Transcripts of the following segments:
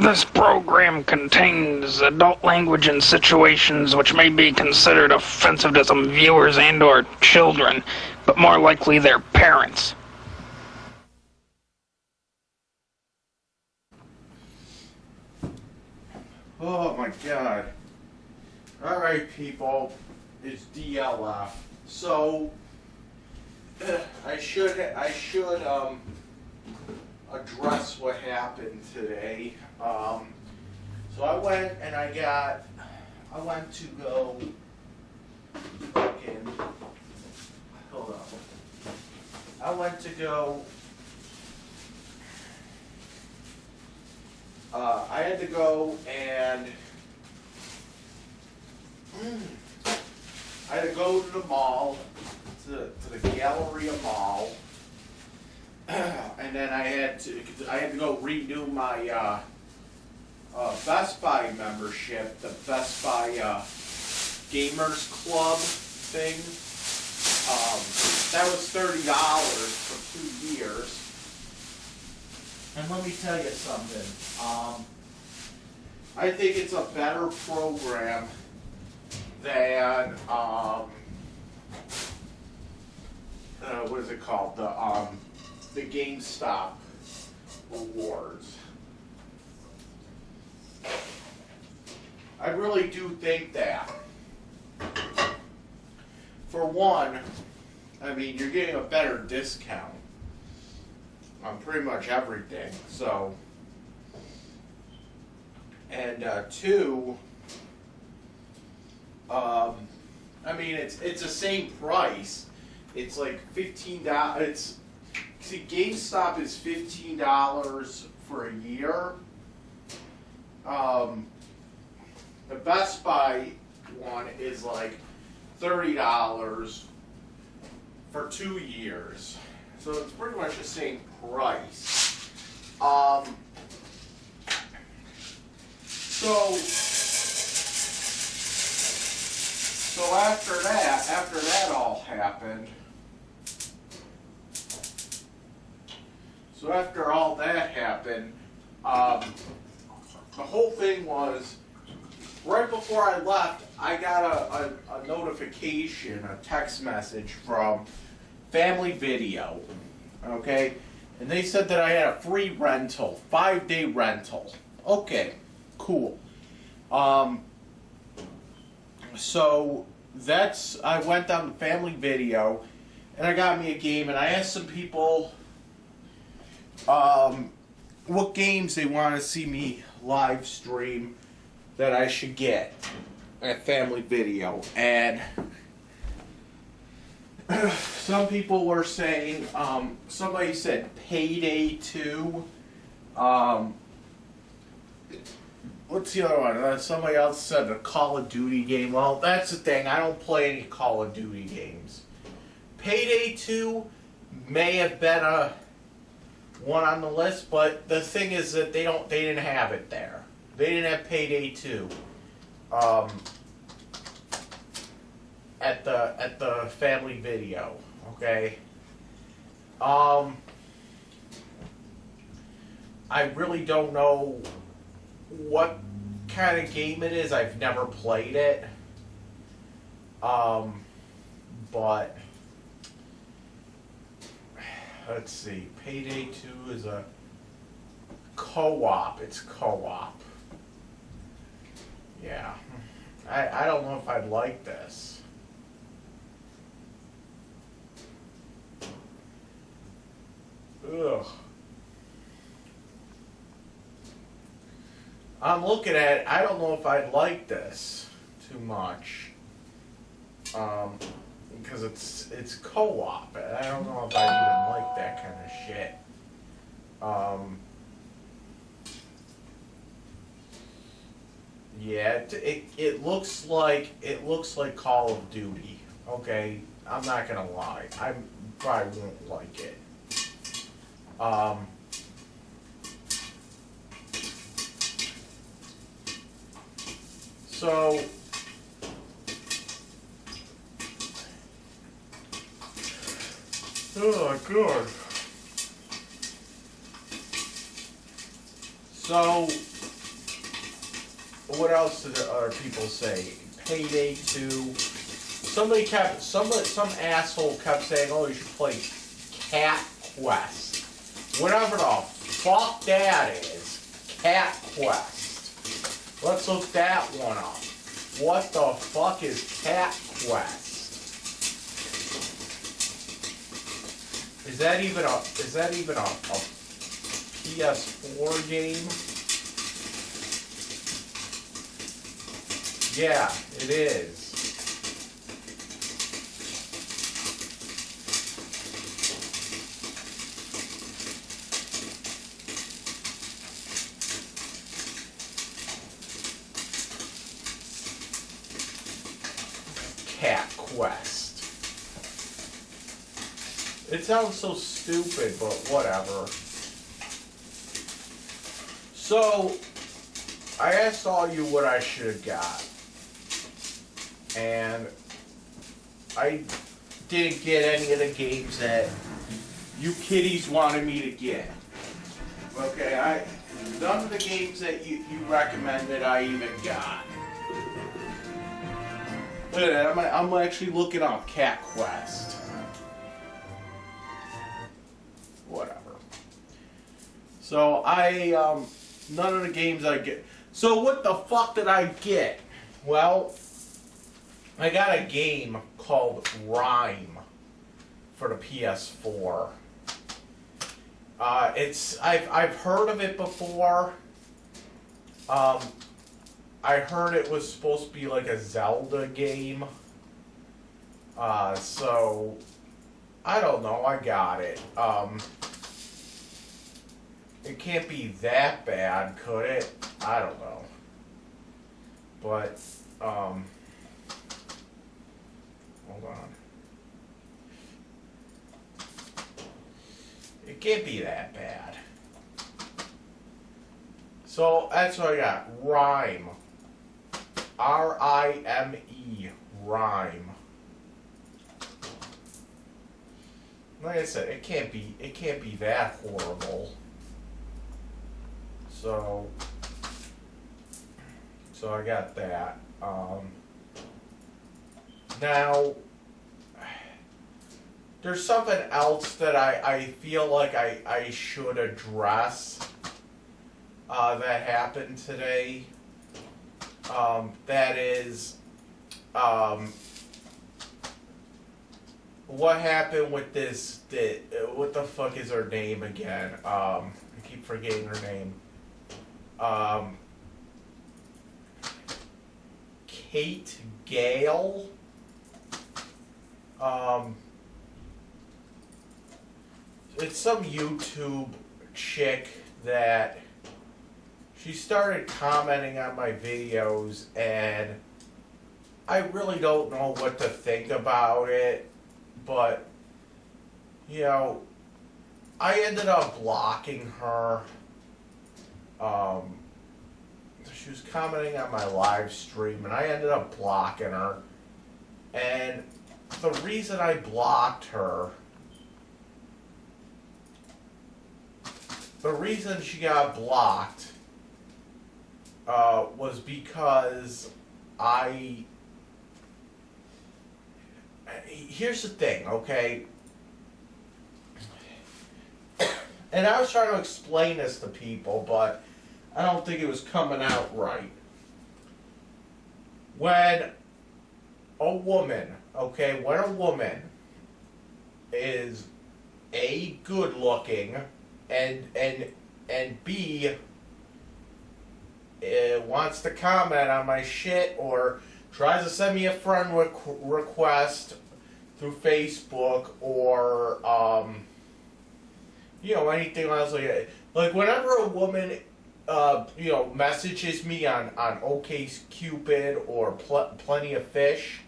This program contains adult language and situations which may be considered offensive to some viewers and/or children, but more likely their parents. Oh my god. Alright people, it's DLF. So, I should address what happened today. So I went to go fucking, hold on. I went to go, I had to go and, I had to go to the mall, to the Galleria Mall, and then I had to go renew my Best Buy membership, the Best Buy Gamers Club thing. That was $30 for 2 years. And let me tell you something. I think it's a better program than what is it called? The GameStop rewards. I really do think that. For one, I mean, you're getting a better discount on pretty much everything. So, and two, I mean, it's the same price. It's like $15. See, GameStop is $15 for a year. The Best Buy one is like $30 for 2 years. So it's pretty much the same price. So after that all happened. So after all that happened, the whole thing was, right before I left, I got a notification, a text message from Family Video, okay? And they said that I had a free rental, 5-day rental. Okay, cool. So I went down to Family Video, and I got me a game, and I asked some people what games they want to see me live stream that I should get at Family Video. And some people were saying, somebody said Payday 2. What's the other one? Somebody else said a Call of Duty game. Well, that's the thing. I don't play any Call of Duty games. Payday 2 may have been a one on the list, but the thing is that they didn't have it there. They didn't have Payday 2 at the Family Video. Okay. I really don't know what kind of game it is. I've never played it. But let's see. Payday 2 is a co-op. It's co-op. Yeah. I don't know if I'd like this. Ugh. I'm looking at it. I don't know if I'd like this too much. Because it's co-op. I don't know if I even like that kind of shit. Yeah, it looks like Call of Duty. Okay, I'm not gonna lie. I probably won't like it. So oh god. So what else did the other people say? Payday 2. Some asshole kept saying, oh, you should play Cat Quest. Whatever the fuck that is. Cat Quest. Let's look that one up. What the fuck is Cat Quest? Is that even a PS4 game? Yeah, it is. Cat Quest. It sounds so stupid, but whatever. So, I asked all you what I should have got. And I didn't get any of the games that you kiddies wanted me to get. Okay, none of the games that you recommended I even got. Look at that, I'm actually looking up Cat Quest. Whatever. So none of the games I get. So what the fuck did I get? Well, I got a game called Rhyme for the PS4. I've heard of it before. I heard it was supposed to be like a Zelda game. So I don't know, I got it. It can't be that bad, could it? I don't know. But, hold on. It can't be that bad. So, that's what I got. Rhyme. R-I-M-E. Rhyme. Like I said, it can't be that horrible. So I got that. Now, there's something else that I feel like I should address that happened today. That is, what happened with this, what the fuck is her name again? I keep forgetting her name. Kate Gale. It's some YouTube chick that she started commenting on my videos, and I really don't know what to think about it, but, you know, I ended up blocking her. She was commenting on my live stream, and I ended up blocking her. And the reason I blocked her, the reason she got blocked was because here's the thing, okay? And I was trying to explain this to people, but I don't think it was coming out right. When a woman is A, good looking, and B, wants to comment on my shit or tries to send me a friend request through Facebook or you know, anything else like that. Like whenever a woman you know, messages me on OkCupid or Plenty of Fish,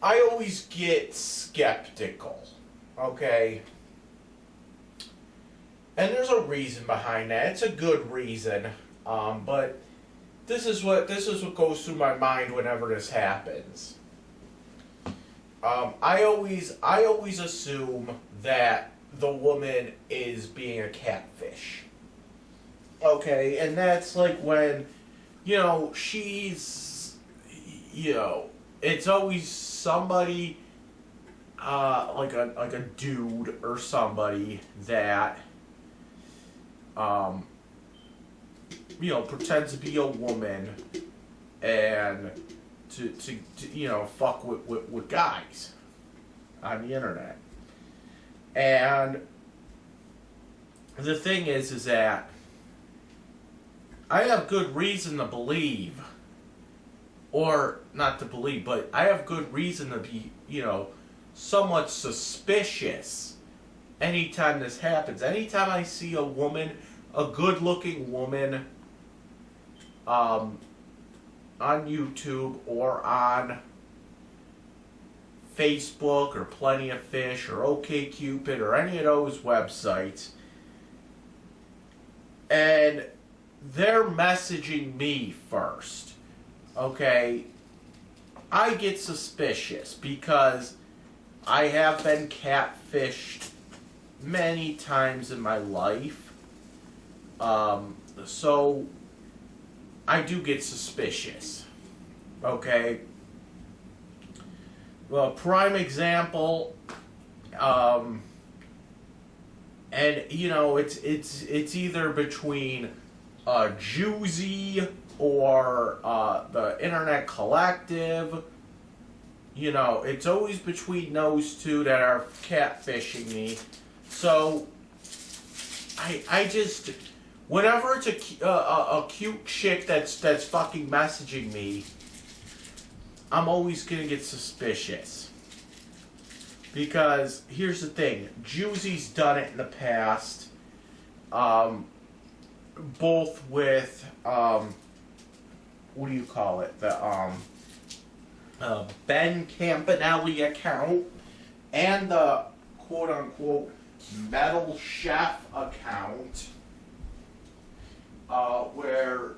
I always get skeptical, okay? And there's a reason behind that. It's a good reason, but this is what goes through my mind whenever this happens. I always assume that the woman is being a catfish. Okay, and that's like when you know, she's, you know, it's always somebody, like a dude or somebody that, you know, pretends to be a woman and to you know, fuck with guys on the internet. And the thing is that I have good reason to believe, or not to believe, but I have good reason to be, you know, somewhat suspicious anytime this happens. Anytime I see a woman, a good-looking woman, on YouTube or on Facebook or Plenty of Fish or OkCupid or any of those websites, and they're messaging me first, okay, I get suspicious because I have been catfished many times in my life. So I do get suspicious. Okay. Well, prime example, and you know, it's either between Juicy or the Internet Collective. You know, it's always between those two that are catfishing me. So I just, whenever it's a cute chick that's fucking messaging me, I'm always gonna get suspicious. Because here's the thing, Juicy's done it in the past, both with what do you call it? The Ben Campanelli account and the quote unquote Metal Chef account, where,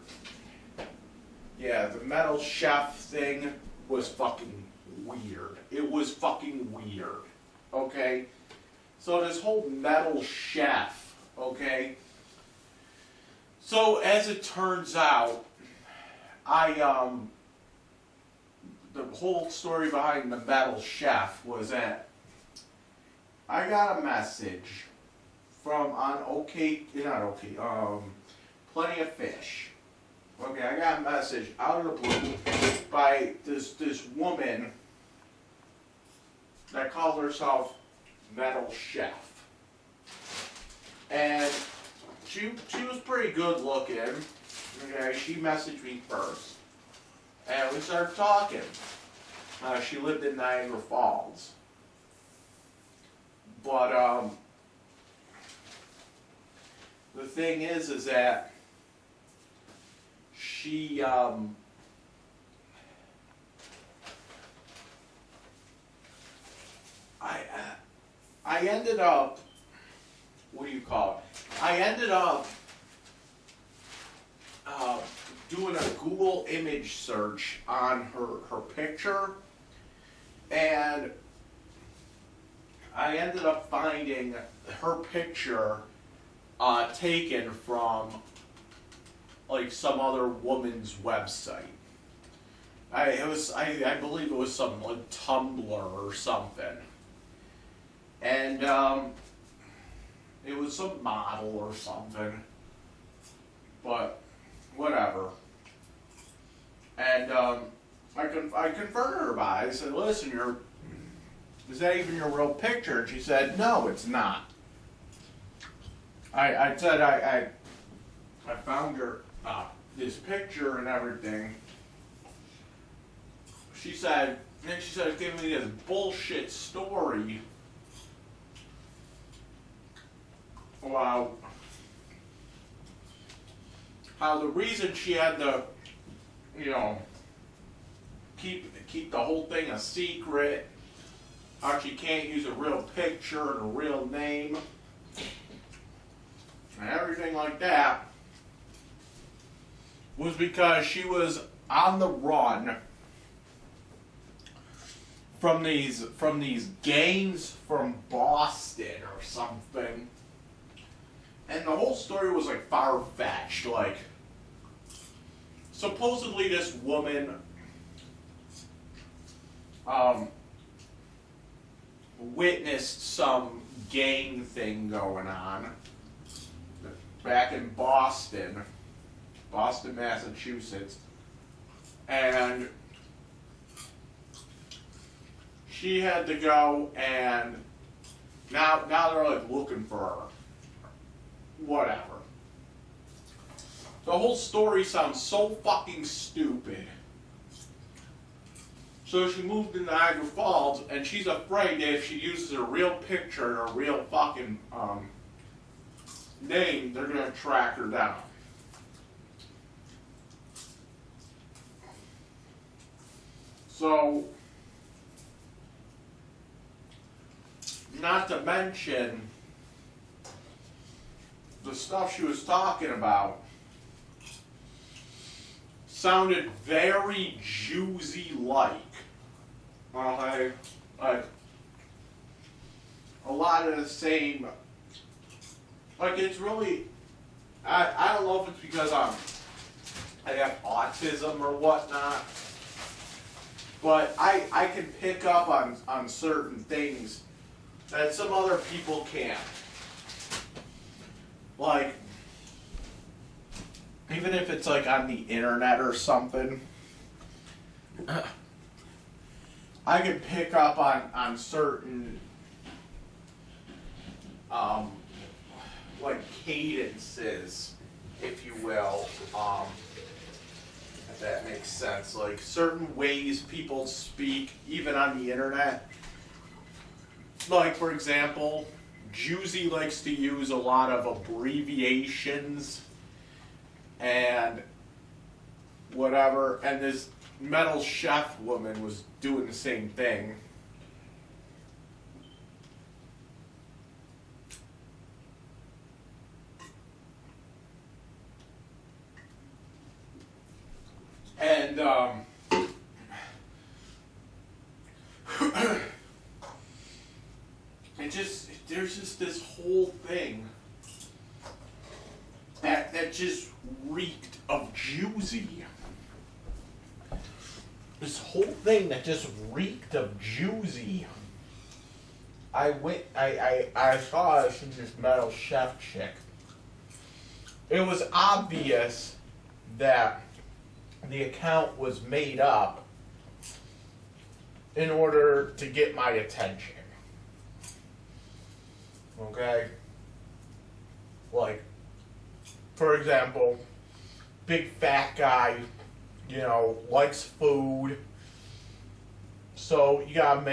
yeah, the Metal Chef thing was fucking weird. It was fucking weird. Okay? So this whole Metal Chef, okay? So as it turns out, the whole story behind the Metal Chef was that I got a message from Plenty of Fish. Okay, I got a message out of the blue by this woman that called herself Metal Chef. And she was pretty good looking. Okay, she messaged me first. And we started talking. She lived in Niagara Falls. But the thing is that she I ended up, what do you call it? I ended up doing a Google image search on her picture, and I ended up finding her picture taken from like some other woman's website. I believe it was some like Tumblr or something. And it was some model or something. But whatever. And I confronted her about it. I said, listen, is that even your real picture? And she said, no, it's not. I said, I found your this picture and everything. She said, giving me this bullshit story about how the reason she had to, you know, keep the whole thing a secret, how she can't use a real picture and a real name, and everything like that, was because she was on the run from these gangs from Boston or something. And the whole story was like far-fetched, like supposedly this woman witnessed some gang thing going on back in Boston, Massachusetts, and she had to go, and now they're like looking for her. Whatever. The whole story sounds so fucking stupid. So she moved to Niagara Falls, and she's afraid that if she uses a real picture and a real fucking name, they're gonna track her down. So, not to mention the stuff she was talking about sounded very Juicy-like. Okay? Like, a lot of the same, like, it's really, I don't know if it's because I have autism or whatnot, but I can pick up on certain things that some other people can't. Like, even if it's like on the internet or something, I can pick up on certain like cadences, if you will, if that makes sense. Like certain ways people speak, even on the internet. Like, for example, Juicy likes to use a lot of abbreviations and whatever, and this metal chef woman was doing the same thing. And there's just this whole thing that just reeked of Juicy. This whole thing that just reeked of Juicy. I saw this in this metal chef chick. It was obvious that the account was made up in order to get my attention. Okay? Like, for example, big fat guy, you know, likes food. So you have to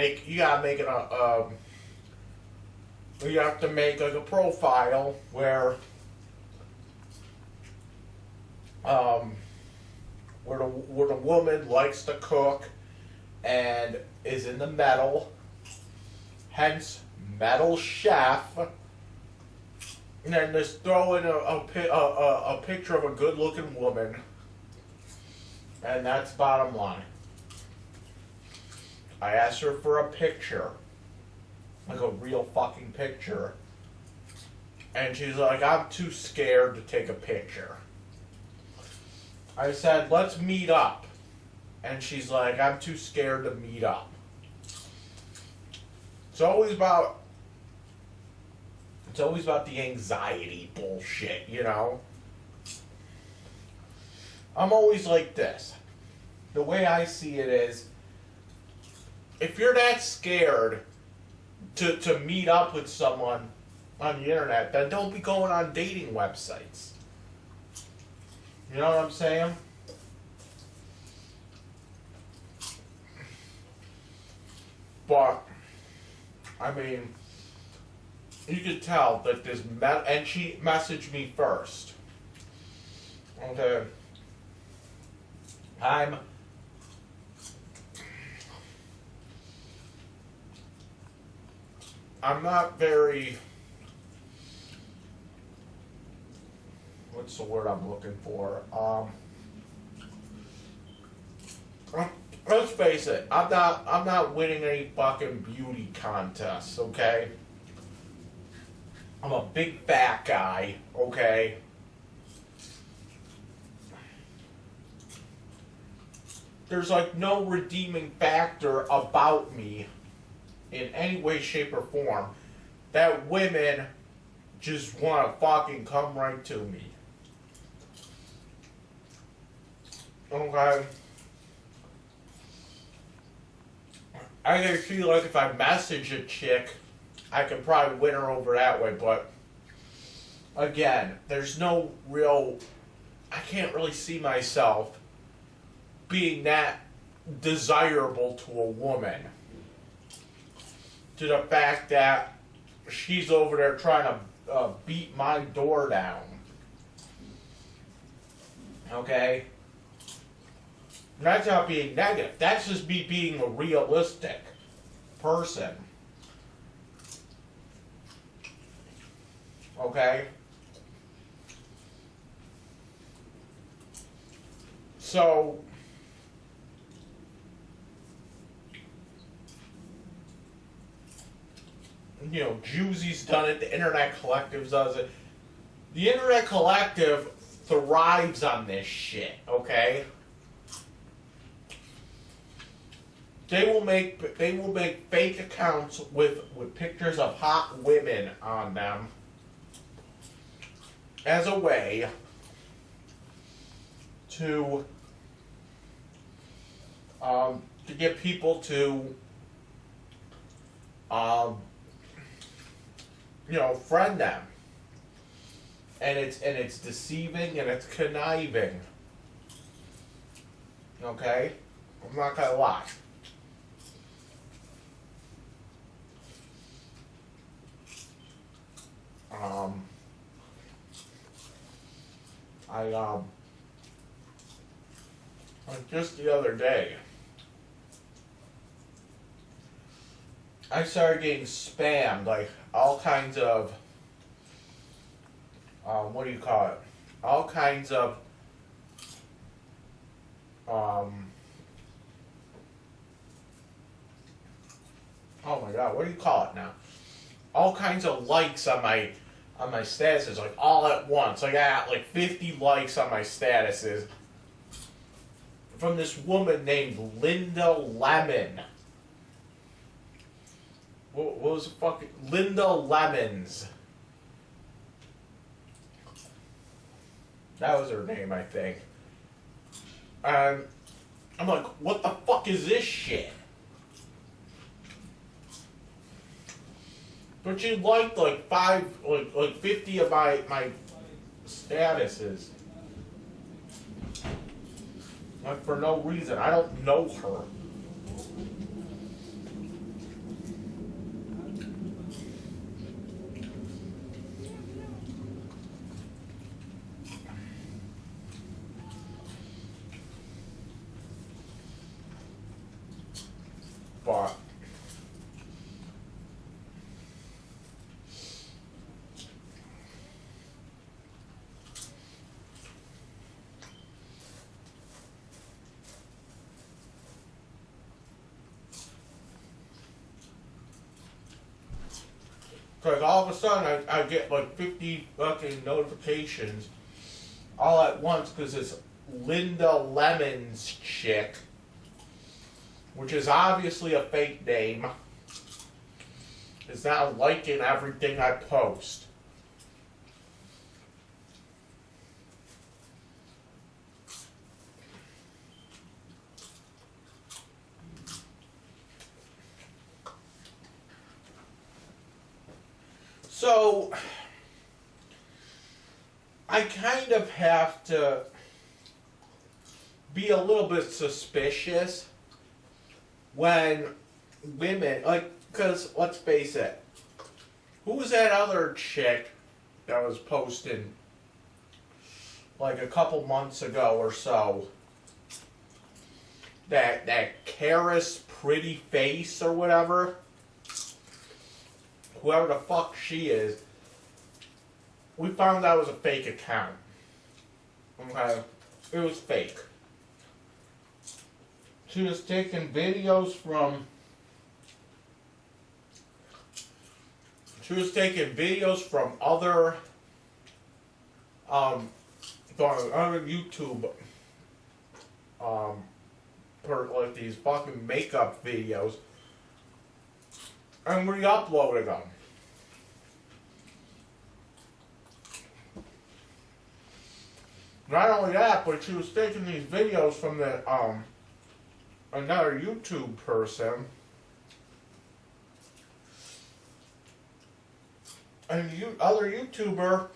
make like a profile where the woman likes to cook and is in the metal, hence metal chef, and then just throw in a picture of a good-looking woman, and that's bottom line. I asked her for a picture, like a real fucking picture, and she's like, I'm too scared to take a picture. I said, let's meet up. And she's like, I'm too scared to meet up. It's always about the anxiety bullshit, you know? I'm always like this. The way I see it is, if you're that scared to meet up with someone on the internet, then don't be going on dating websites. You know what I'm saying? But, I mean, you could tell that this and she messaged me first. Okay. I'm not very, what's the word I'm looking for? Let's face it, I'm not winning any fucking beauty contests, okay? I'm a big fat guy, okay? there's like no redeeming factor about me in any way, shape, or form that women just want to fucking come right to me. Okay? I can feel like if I message a chick, I can probably win her over that way, but again, there's no real, I can't really see myself being that desirable to a woman. To the fact that she's over there trying to beat my door down. Okay? And that's not being negative. That's just me being a realistic person. Okay? So, you know, Juicy's done it, the Internet Collective does it. The Internet Collective thrives on this shit, okay? They will make fake accounts with pictures of hot women on them as a way to get people to you know, friend them. And it's deceiving and it's conniving. Okay? I'm not gonna lie. Just the other day, I started getting spammed, like all kinds of, what do you call it? All kinds of, oh my god, what do you call it now? All kinds of likes on my statuses, like all at once. I got like 50 likes on my statuses from this woman named Linda Lemon. What was the fucking Linda Lemons? That was her name, I think. And I'm like, what the fuck is this shit? But you liked like 50 of my statuses. Like for no reason. I don't know her. But because all of a sudden I get like 50 fucking notifications all at once because this Linda Lemons chick, which is obviously a fake name, is now liking everything I post. So, I kind of have to be a little bit suspicious when women, like, because let's face it, who was that other chick that was posting like a couple months ago or so? That Karis Pretty Face or whatever? Whoever the fuck she is, we found out it was a fake account. Okay? It was fake. She was taking videos from other from other YouTube like these fucking makeup videos and re-uploading them. Not only that, but she was taking these videos from the another YouTube person, and the other YouTuber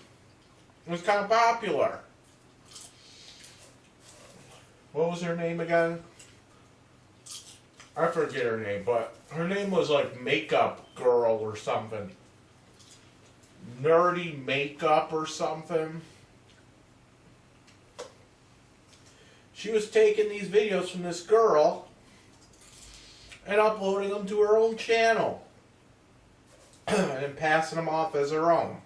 was kind of popular. What was her name again? I forget her name, but her name was like Makeup Girl or something. Nerdy Makeup or something. She was taking these videos from this girl and uploading them to her own channel and passing them off as her own.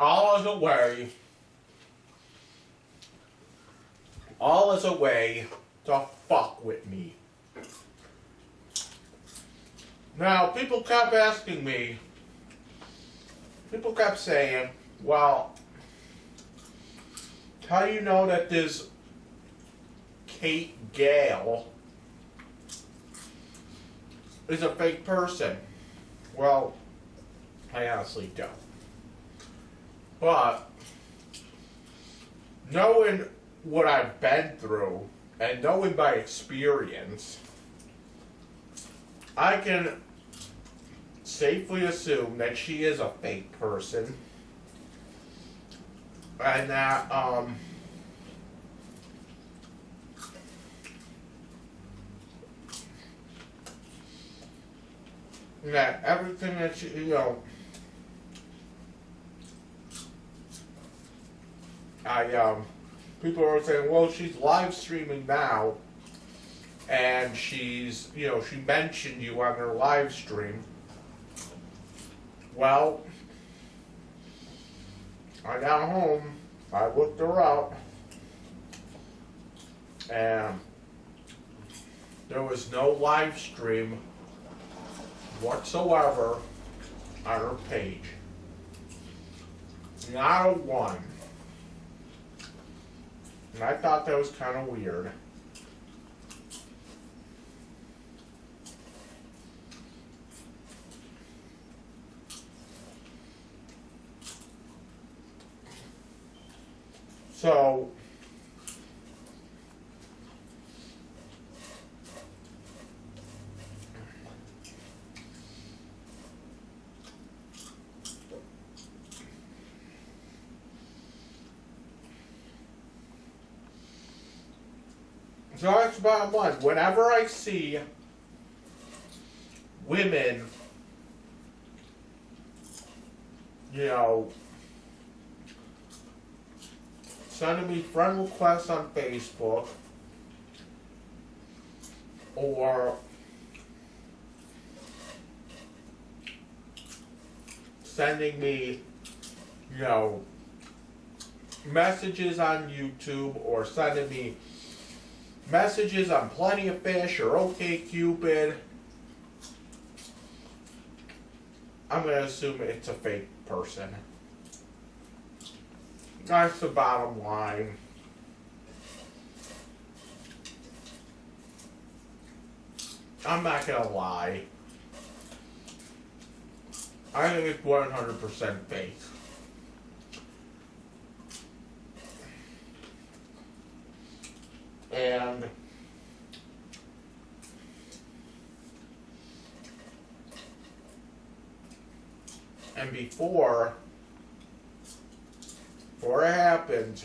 All as a way to fuck with me. Now, people kept asking me, people kept saying, well, how do you know that this Kate Gale is a fake person? Well, I honestly don't. But knowing what I've been through and knowing by experience, I can safely assume that she is a fake person. And that, that everything that she, people are saying, well, she's live streaming now, and she's, she mentioned you on her live stream. Well, I got home, I looked her up, and there was no live stream whatsoever on her page. Not a one. And I thought that was kind of weird. So, that's bottom line. Whenever I see women, sending me friend requests on Facebook, or sending me, messages on YouTube, or sending me messages on Plenty of Fish or OkCupid, I'm going to assume it's a fake person. That's the bottom line. I'm not going to lie. I think it's 100% fake. And before it happens,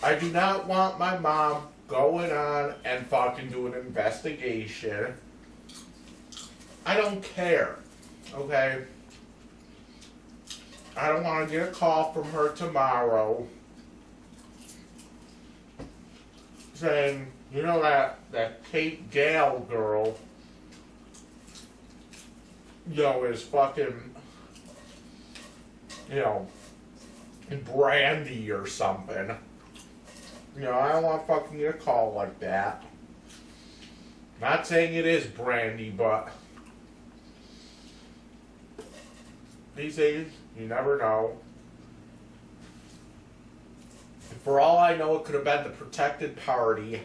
I do not want my mom going on and fucking doing an investigation. I don't care, okay? I don't want to get a call from her tomorrow saying, that Kate Gale girl, is fucking, Brandy or something. I don't want to fucking get a call like that. Not saying it is Brandy, but these days, you never know. For all I know, it could have been the protected party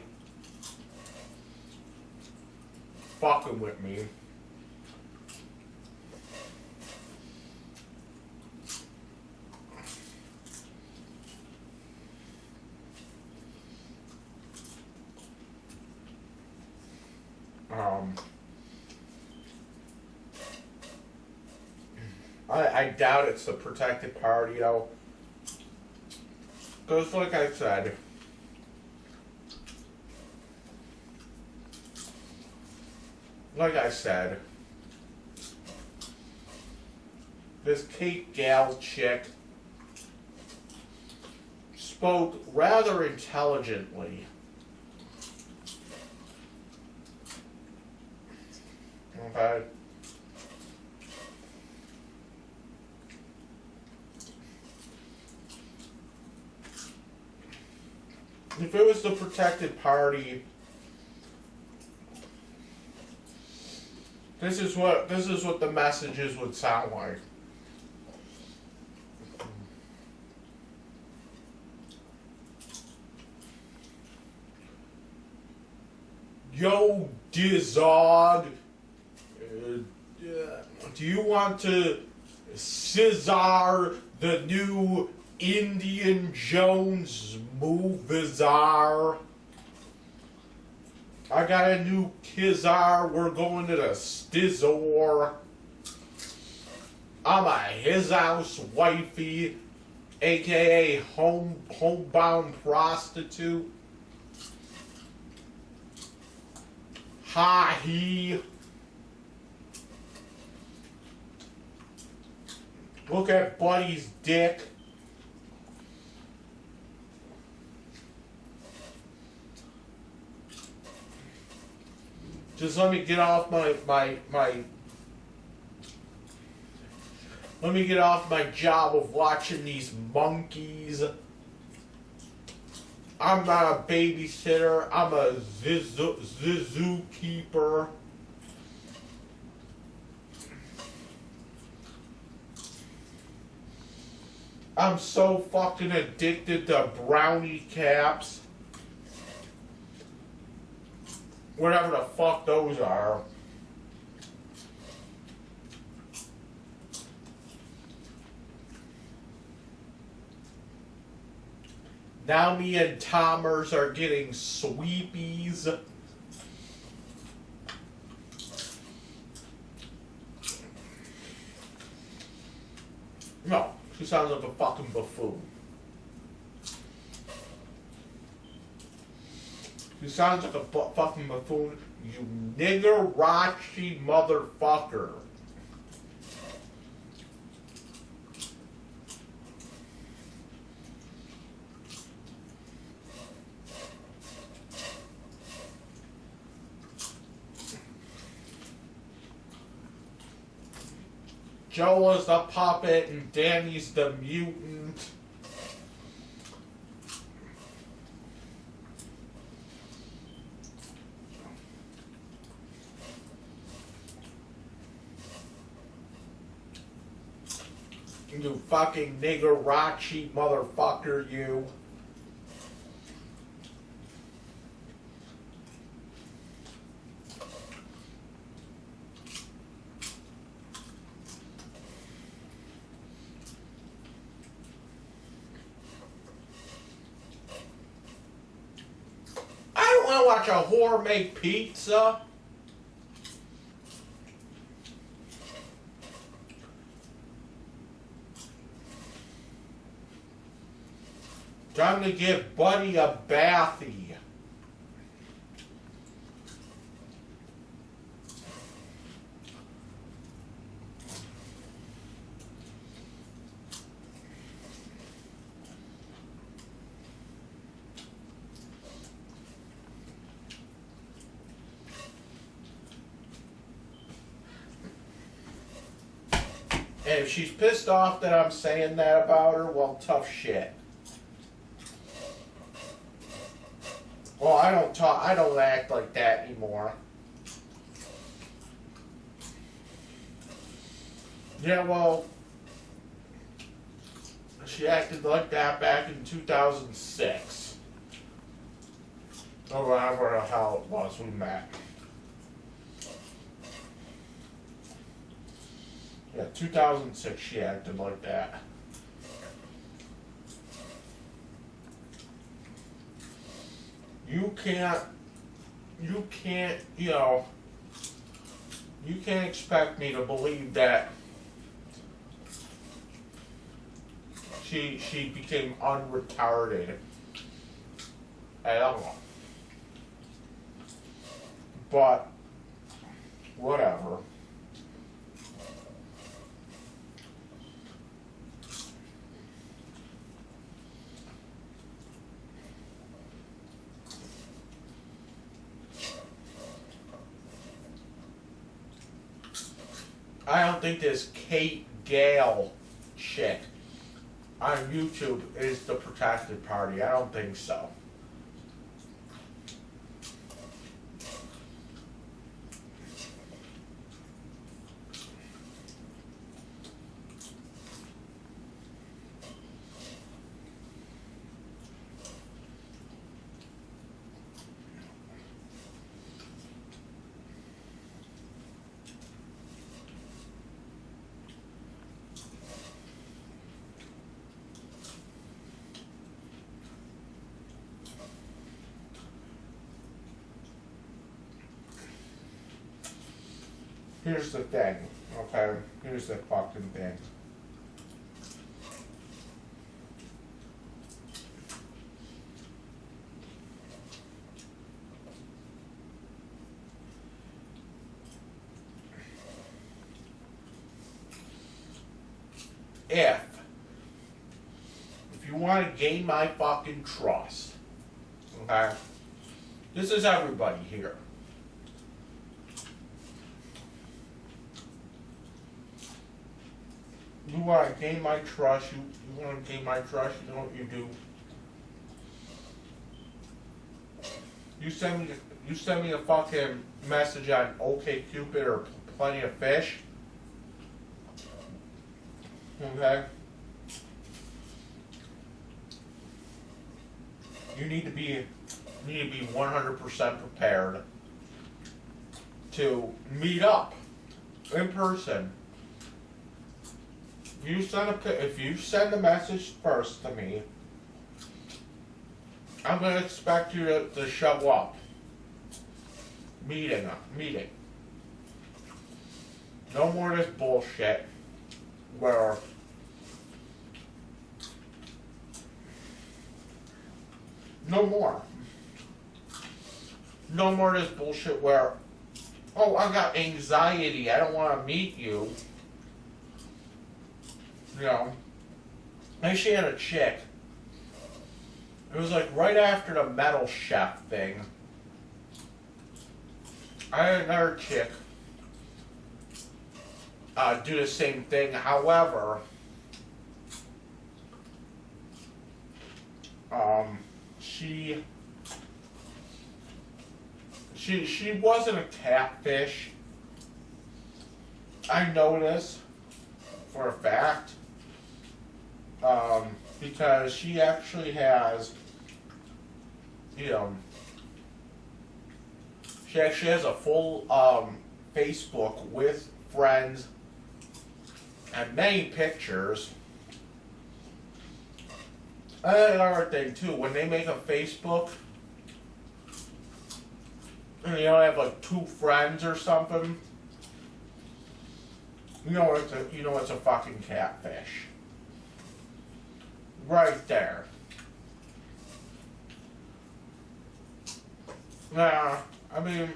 fucking with me. I doubt it's the protected party, though. Because, like I said, this Kate Gale chick spoke rather intelligently. Okay. If it was the protected party, this is what the messages would sound like. Yo, Dizog, do you want to scissor the new Indian Jones Movizar? I got a new Kizar. We're going to the Stizzor. I'm a his house wifey, aka homebound prostitute. Ha he. Look at Buddy's dick. Just let me get off let me get off my job of watching these monkeys. I'm not a babysitter. I'm a zookeeper. I'm so fucking addicted to brownie caps. Whatever the fuck those are. Now me and Tommers are getting sweepies. No, she sounds like a fucking buffoon. She sounds like a fucking buffoon, you nigger-rachi motherfucker. Joe is the puppet and Danny's the mutant. You fucking nigger-rachi motherfucker, you. I don't want to watch a whore make pizza. Time to give Buddy a bathy. And if she's pissed off that I'm saying that about her, well, tough shit. Well, I don't act like that anymore. Yeah, well, She acted like that back in 2006. Or whatever the hell it was we met. Yeah, 2006 she acted like that. You can't, you know, you can't expect me to believe that she became unretarded at all. But, whatever. I don't think this Kate Gale chick on YouTube is the protected party. I don't think so. Here's the thing, okay? Here's the fucking thing. If you want to gain my fucking trust, okay? This is everybody here. You want to gain my trust, you want to gain my trust, you know what you do? You send me a fucking message on OkCupid or Plenty of Fish. Okay? You need to be 100% prepared to meet up in person. If you send a message first to me, I'm gonna expect you to show up. Meeting. No more of this bullshit where no more of this bullshit where, oh, I got anxiety, I don't want to meet you. You know, I actually had a chick. It was like right after the Metal Chef thing. I had another chick do the same thing. However, she wasn't a catfish. I know this for a fact. Because she actually has, she actually has a full Facebook with friends and many pictures. And another thing too, when they make a Facebook and they only have like 2 friends or something, it's a fucking catfish. Right there. Now, I mean,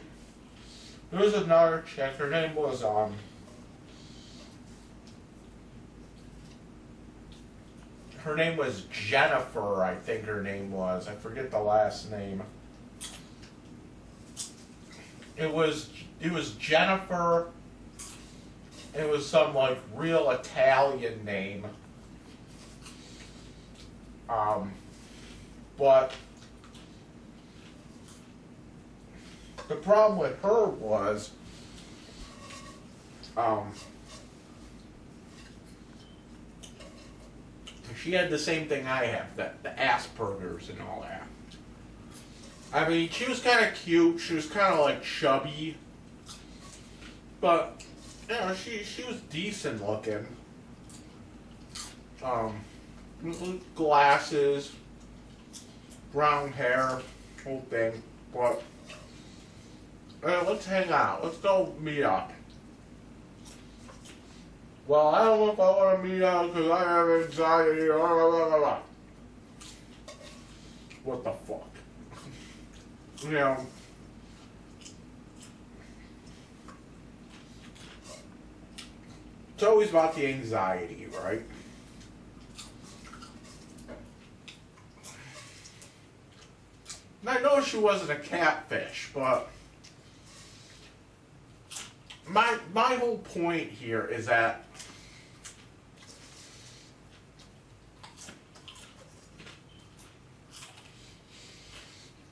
there was another chick, her name was, Jennifer, I think her name was. I forget the last name. It was Jennifer. It was some, like, real Italian name. But the problem with her was, she had the same thing I have, the Asperger's and all that. I mean, she was kind of cute. She was kind of like chubby, but you know, she was decent looking. Glasses, brown hair, whole thing. But let's hang out. Let's go meet up. Well, I don't know if I want to meet up because I have anxiety. Blah, blah, blah, blah. What the fuck? You know. It's always about the anxiety, right? And I know she wasn't a catfish, but my whole point here is that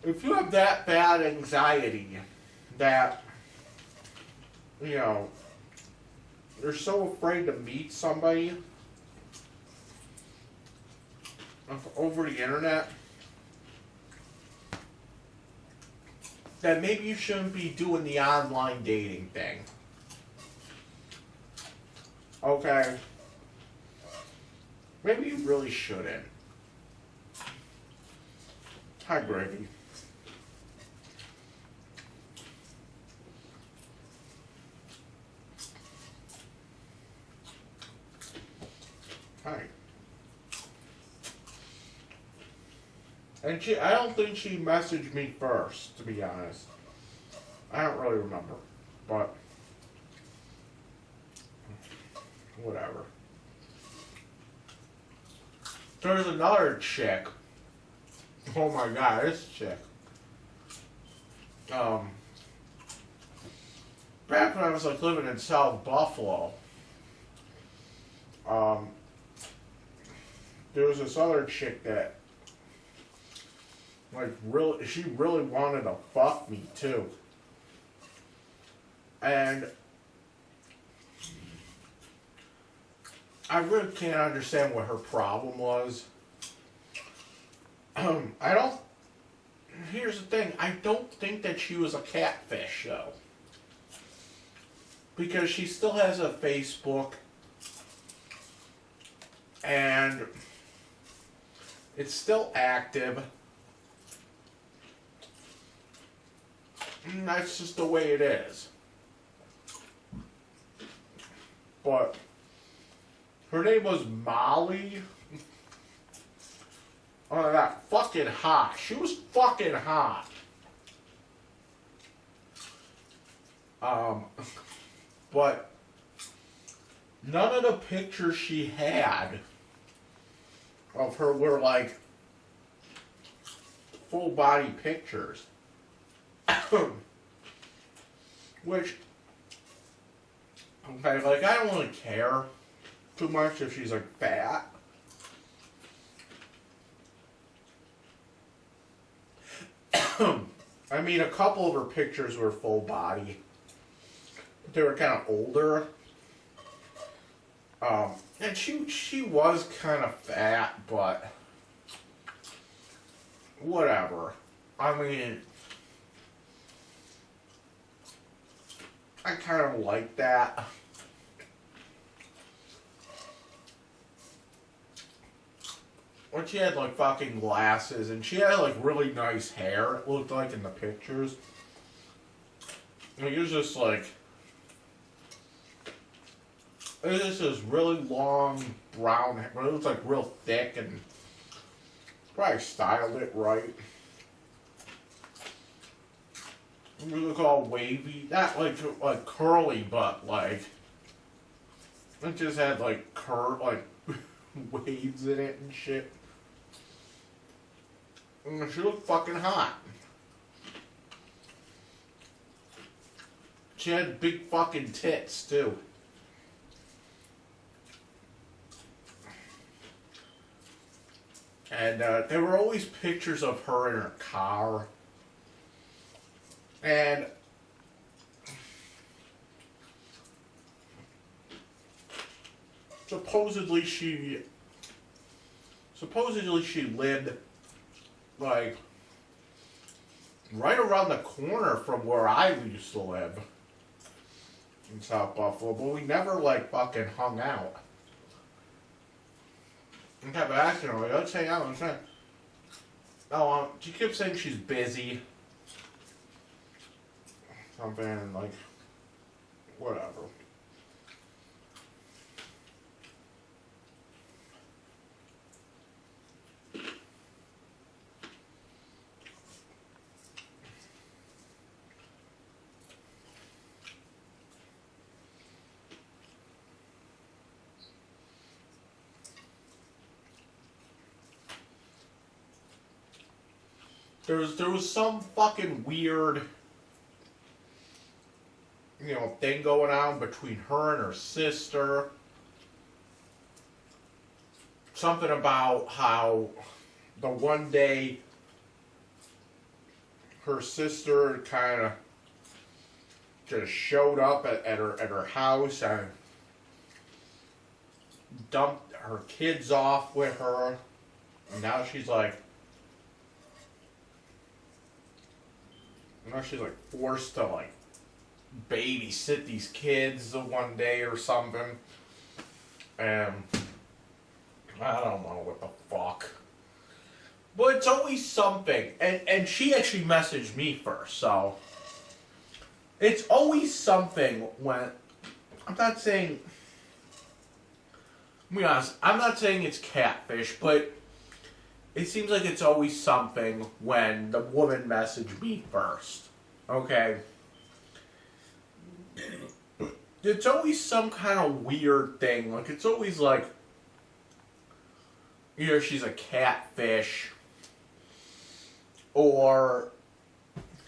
if you have that bad anxiety that, you know, you're so afraid to meet somebody over the internet, that maybe you shouldn't be doing the online dating thing. Okay? Maybe you really shouldn't. Hi, Greggy. Hi. And I don't think she messaged me first, to be honest. I don't really remember. But, whatever. There's another chick. Oh my god, this chick. Back when I was like living in South Buffalo, there was this other chick that, like, she really wanted to fuck me too. And I really can't understand what her problem was. Here's the thing, I don't think that she was a catfish though. Because she still has a Facebook and it's still active. And that's just the way it is. But her name was Molly. Oh my god, fucking hot. She was fucking hot. But none of the pictures she had of her were like full body pictures. Which, okay, like, I don't really care too much if she's like fat. I mean, a couple of her pictures were full body. They were kind of older. And she was kind of fat, but whatever. I mean, I kind of like that. When she had like fucking glasses and she had like really nice hair, it looked like in the pictures. And it was just like, it was just this really long brown hair, but it was like real thick and probably styled it right. It was all wavy, not like curly, but like it just had like waves in it and shit. And she looked fucking hot. She had big fucking tits too. And there were always pictures of her in her car. And supposedly she supposedly she lived, like, right around the corner from where I used to live in South Buffalo, but we never, like, fucking hung out. I kept asking her, like, let's hang out. Let's hang out. She kept saying she's busy. Something, like, whatever. There was some fucking weird, thing going on between her and her sister. Something about how the one day her sister kind of just showed up at her house and dumped her kids off with her, and now she's like forced to like babysit these kids the one day or something, and I don't know what the fuck. But it's always something, and she actually messaged me first, so it's always something when I'm not saying. To be honest, I'm not saying it's catfish, but it seems like it's always something when the woman messaged me first. Okay? It's always some kind of weird thing. Like, it's always like, either she's a catfish, or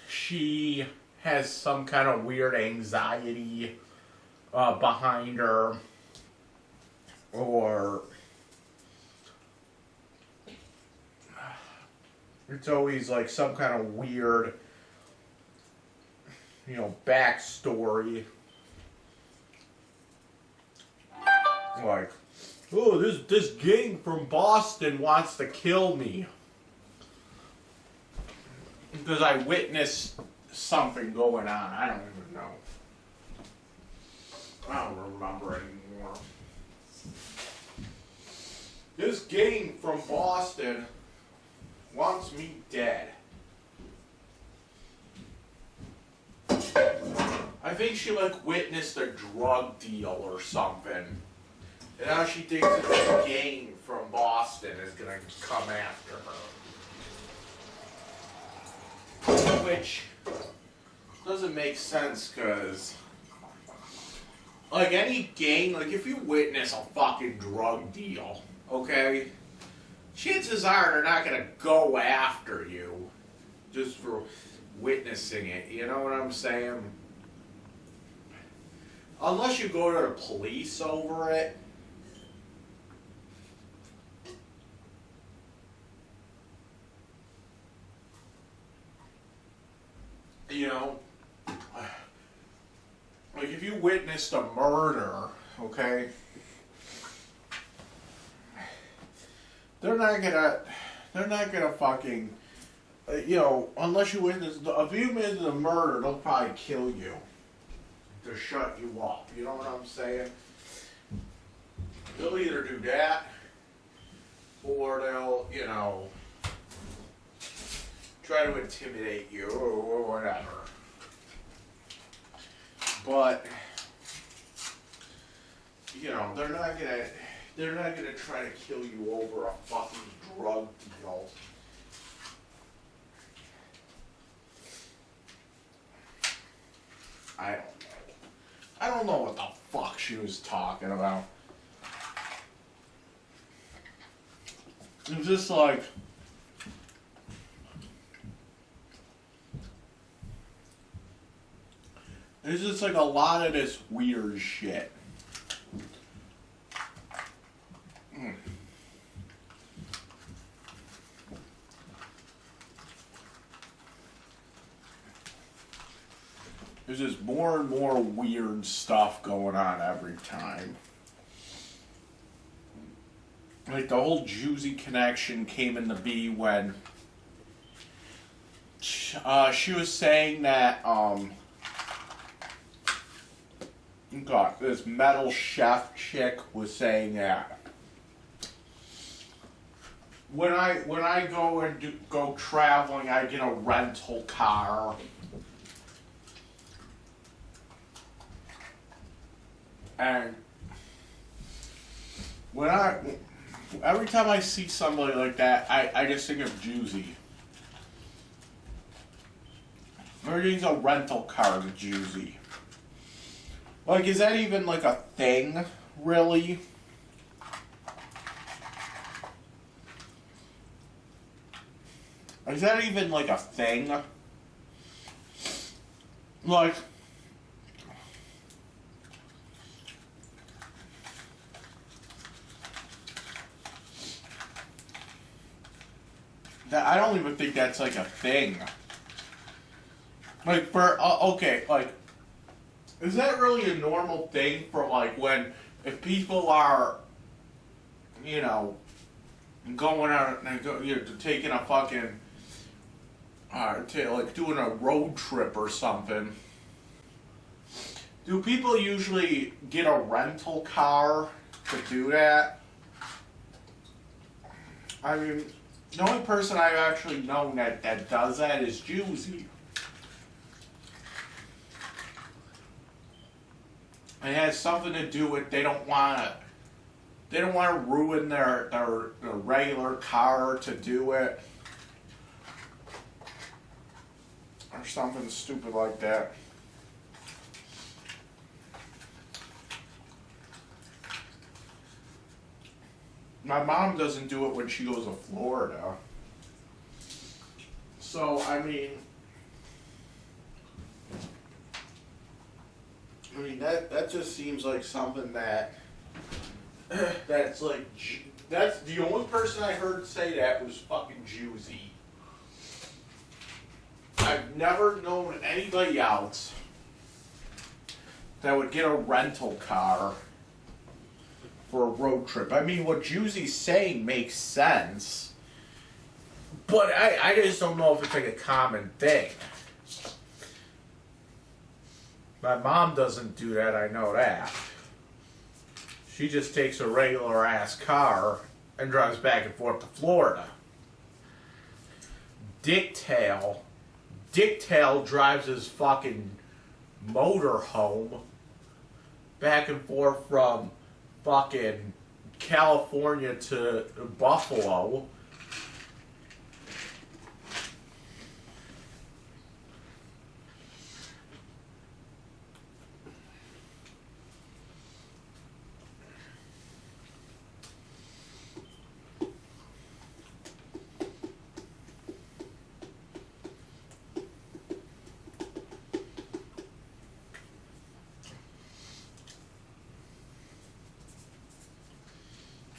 she has some kind of weird anxiety behind her, or it's always like some kind of weird, backstory. Like, oh, this gang from Boston wants to kill me because I witnessed something going on. I don't even know. I don't remember anymore. This gang from Boston wants me dead. I think she witnessed a drug deal or something. And now she thinks that this gang from Boston is gonna come after her. Which doesn't make sense, because any gang, if you witness a fucking drug deal, okay, chances are they're not gonna go after you just for witnessing it, you know what I'm saying? Unless you go to the police over it. If you witnessed a murder, okay, they're not gonna fucking, unless you witness, if you witness a murder, they'll probably kill you to shut you up, you know what I'm saying? They'll either do that, or they'll, try to intimidate you, or whatever. But, they're not gonna try to kill you over a fucking drug deal. I don't know what the fuck she was talking about. It was just like, there's just a lot of this weird shit. There's just more and more weird stuff going on every time. like the whole Juicy connection came into be when she was saying that God, this metal chef chick was saying that when I go and go traveling, I get a rental car. And every time I see somebody like that, I just think of Juicy. Everything's a rental car to Juicy. Like, is that even like a thing, really? Is that even like a thing? Like, that I don't even think that's like a thing. Like, for okay, like, is that really a normal thing for like when if people are, you know, going out and taking a fucking like doing a road trip or something? Do people usually get a rental car to do that? I mean, the only person I've actually known that does that is Juicy. It has something to do with they don't want to ruin their regular car to do it, or something stupid like that. My mom doesn't do it when she goes to Florida. So, I mean, that just seems like something that's like, that's the only person I heard say that was fucking Juicy. I've never known anybody else that would get a rental car for a road trip. I mean, what Juicy's saying makes sense, but I just don't know if it's like a common thing. My mom doesn't do that, I know that. She just takes a regular ass car and drives back and forth to Florida. Dicktail drives his fucking motorhome back and forth from fucking California to Buffalo.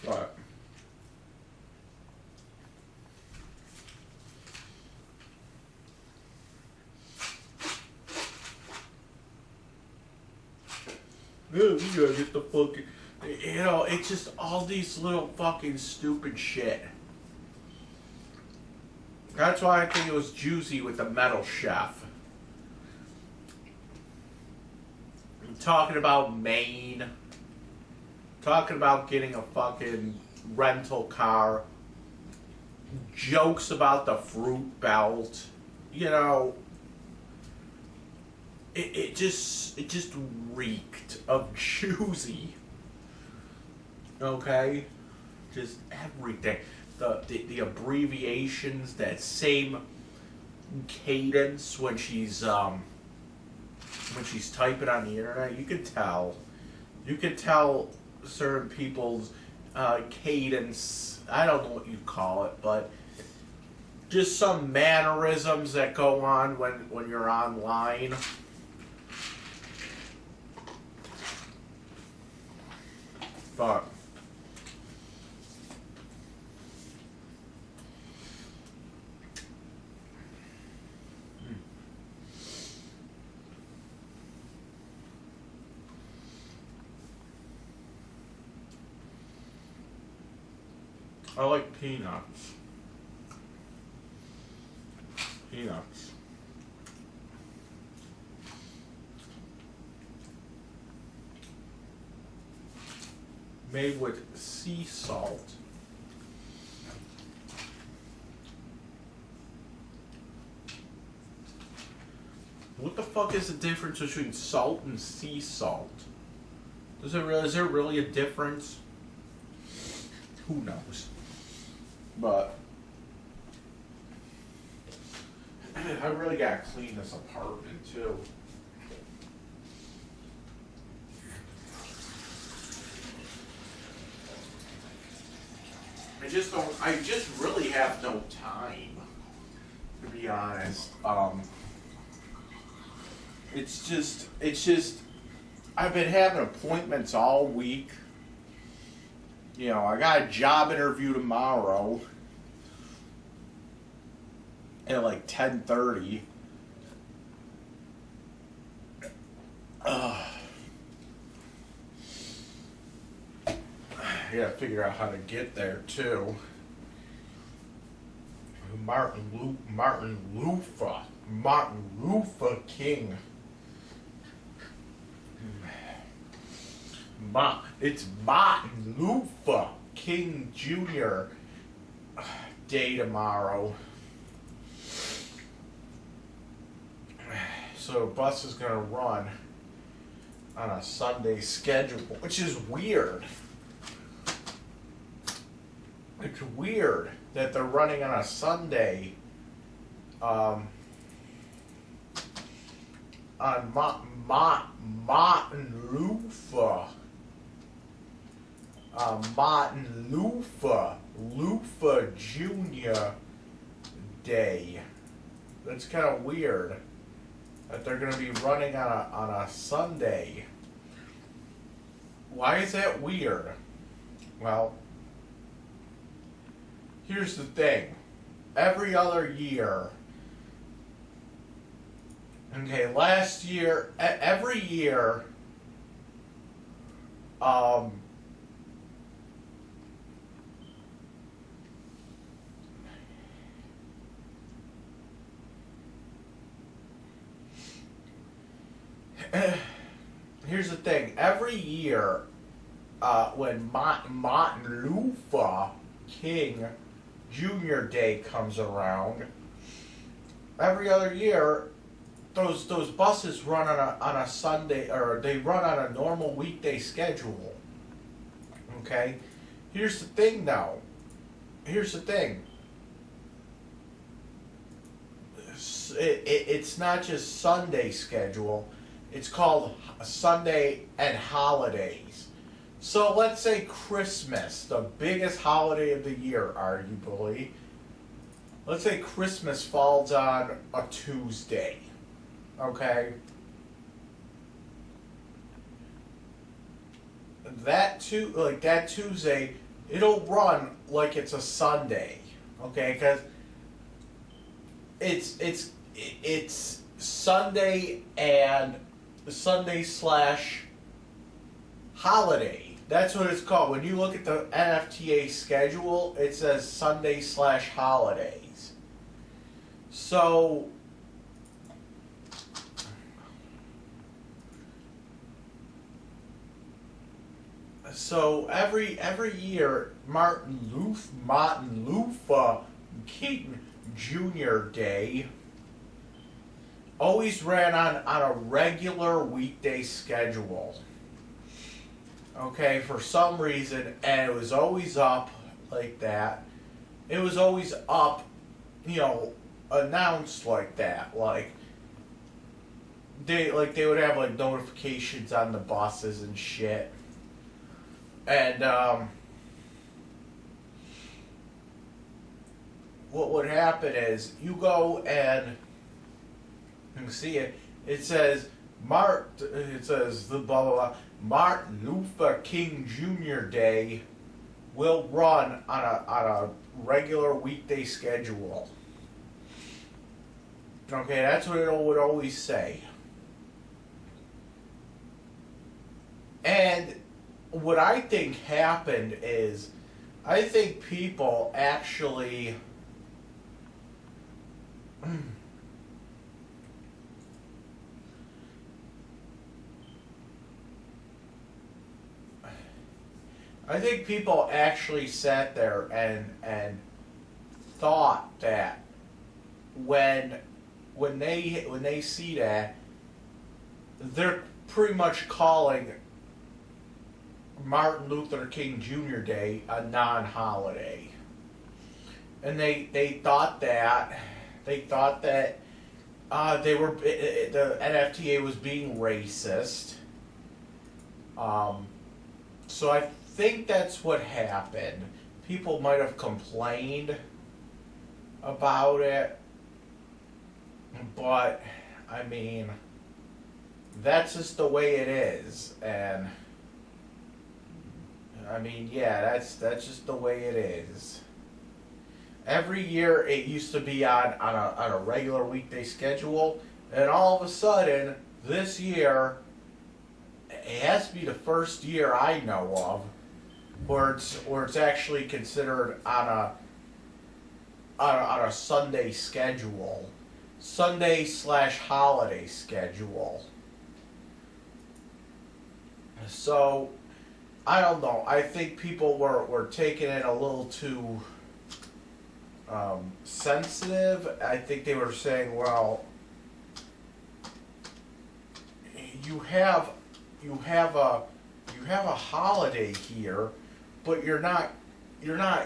But yeah, we gotta get the fucking, it's just all these little fucking stupid shit. That's why I think it was Juicy with the metal chef. I'm talking about Maine. Talking about getting a fucking rental car. Jokes about the fruit belt. It just reeked of Juicy. Okay? Just everything. The abbreviations, that same cadence when she's typing on the internet, you could tell. You could tell certain people's cadence, I don't know what you'd call it, but just some mannerisms that go on when you're online. But I like peanuts. Peanuts. Made with sea salt. What the fuck is the difference between salt and sea salt? Is there really a difference? Who knows? But I really gotta clean this apartment too. I just really have no time, to be honest. It's just, I've been having appointments all week. You know, I got a job interview tomorrow at like 10:30. I gotta figure out how to get there too. Martin Luther King. It's Martin Luther King Jr. Day tomorrow. So the bus is gonna run on a Sunday schedule, which is weird. It's weird that they're running on a Sunday on Martin Luther Jr. Day. That's kind of weird that they're going to be running on a Sunday. Why is that weird? Well, here's the thing. Every other year, okay, last year, every year, here's the thing. Every year, when Martin Luther King Jr. Day comes around, every other year, those buses run on a Sunday, or they run on a normal weekday schedule. Okay? Here's the thing now. Here's the thing. It's not just Sunday schedule. It's called Sunday and holidays. So let's say Christmas, the biggest holiday of the year, arguably. Let's say Christmas falls on a Tuesday. Okay? That Tuesday, it'll run like it's a Sunday. Okay? Because it's Sunday and Sunday / holiday. That's what it's called. When you look at the NFTA schedule, it says Sunday / holidays. So every year, Martin Luther King Jr. Day always ran on a regular weekday schedule. Okay, for some reason, and it was always up like that. It was always up, announced like that. Like they would have like notifications on the buses and shit. And what would happen is you go and you can see it. It says the blah blah blah. Martin Luther King Jr. Day will run on a regular weekday schedule. Okay, that's what it would always say. And what I think happened is, I think people actually I think people actually sat there and thought that when they see that, they're pretty much calling Martin Luther King Jr. Day a non-holiday, and they thought that the NFTA was being racist. So I think that's what happened. People might have complained about it, but I mean, that's just the way it is, and I mean, yeah, that's just the way it is. Every year it used to be on a regular weekday schedule, and all of a sudden this year it has to be the first year I know of where it's actually considered on a Sunday schedule, Sunday/holiday schedule. So I don't know. I think people were taking it a little too sensitive. I think they were saying, well, you have a holiday here, but you're not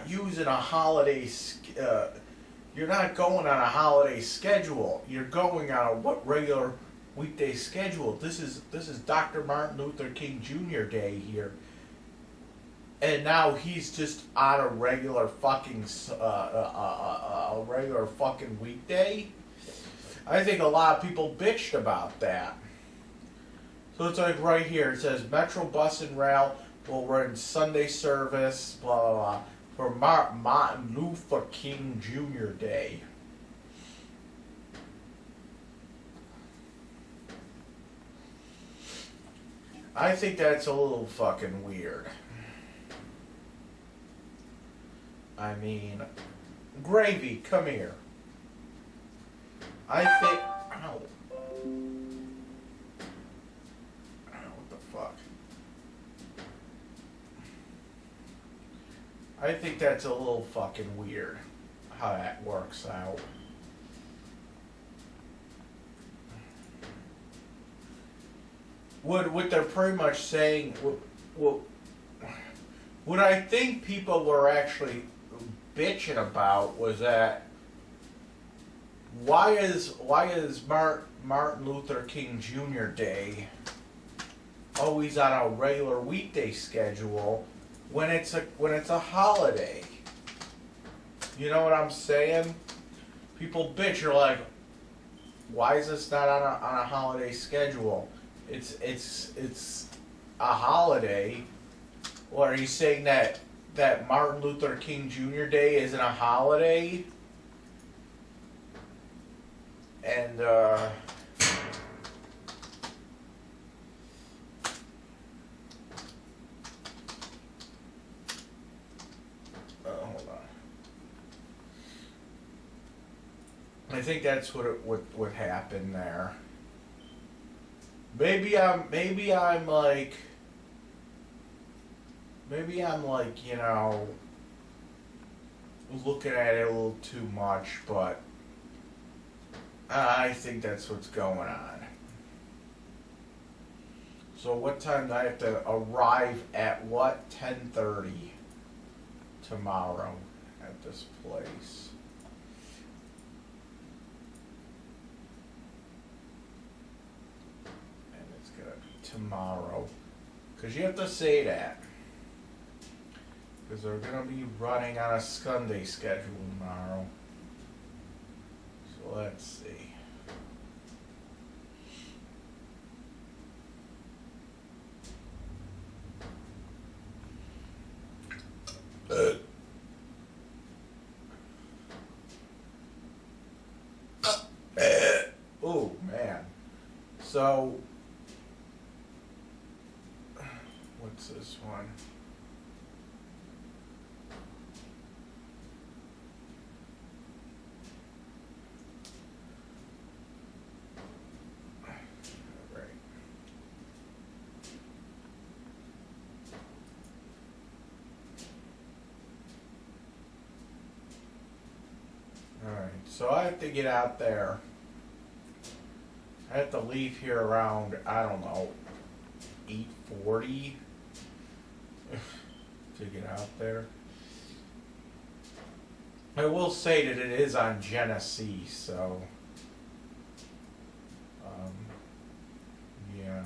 using a holiday. You're not going on a holiday schedule. You're going on a regular weekday schedule. This is Dr. Martin Luther King Jr. Day here. And now he's just on a regular fucking weekday. I think a lot of people bitched about that. So it's like right here. It says Metro Bus and Rail will run Sunday service, blah blah blah, for Martin Luther King Jr. Day. I think that's a little fucking weird. I mean, Gravy, come here. I think. Ow. What the fuck? I think that's a little fucking weird how that works out. What they're pretty much saying, what I think people were actually bitching about was that why is Martin Luther King Jr. Day always on a regular weekday schedule when it's a holiday? You know what I'm saying? People bitch. You're like, why is this not on a holiday schedule? It's a holiday. Or are you saying that Martin Luther King Jr. Day isn't a holiday? And hold on. I think that's what happened there. Maybe I'm like, you know, looking at it a little too much, but I think that's what's going on. So what time do I have to arrive at what? 10:30 tomorrow at this place. And it's gonna be tomorrow. Because you have to say that. Because they're going to be running on a Sunday schedule tomorrow. So let's see. Oh, man. So, what's this one? Alright, so I have to get out there. I have to leave here around, I don't know, 8:40 to get out there. I will say that it is on Genesee, so yeah.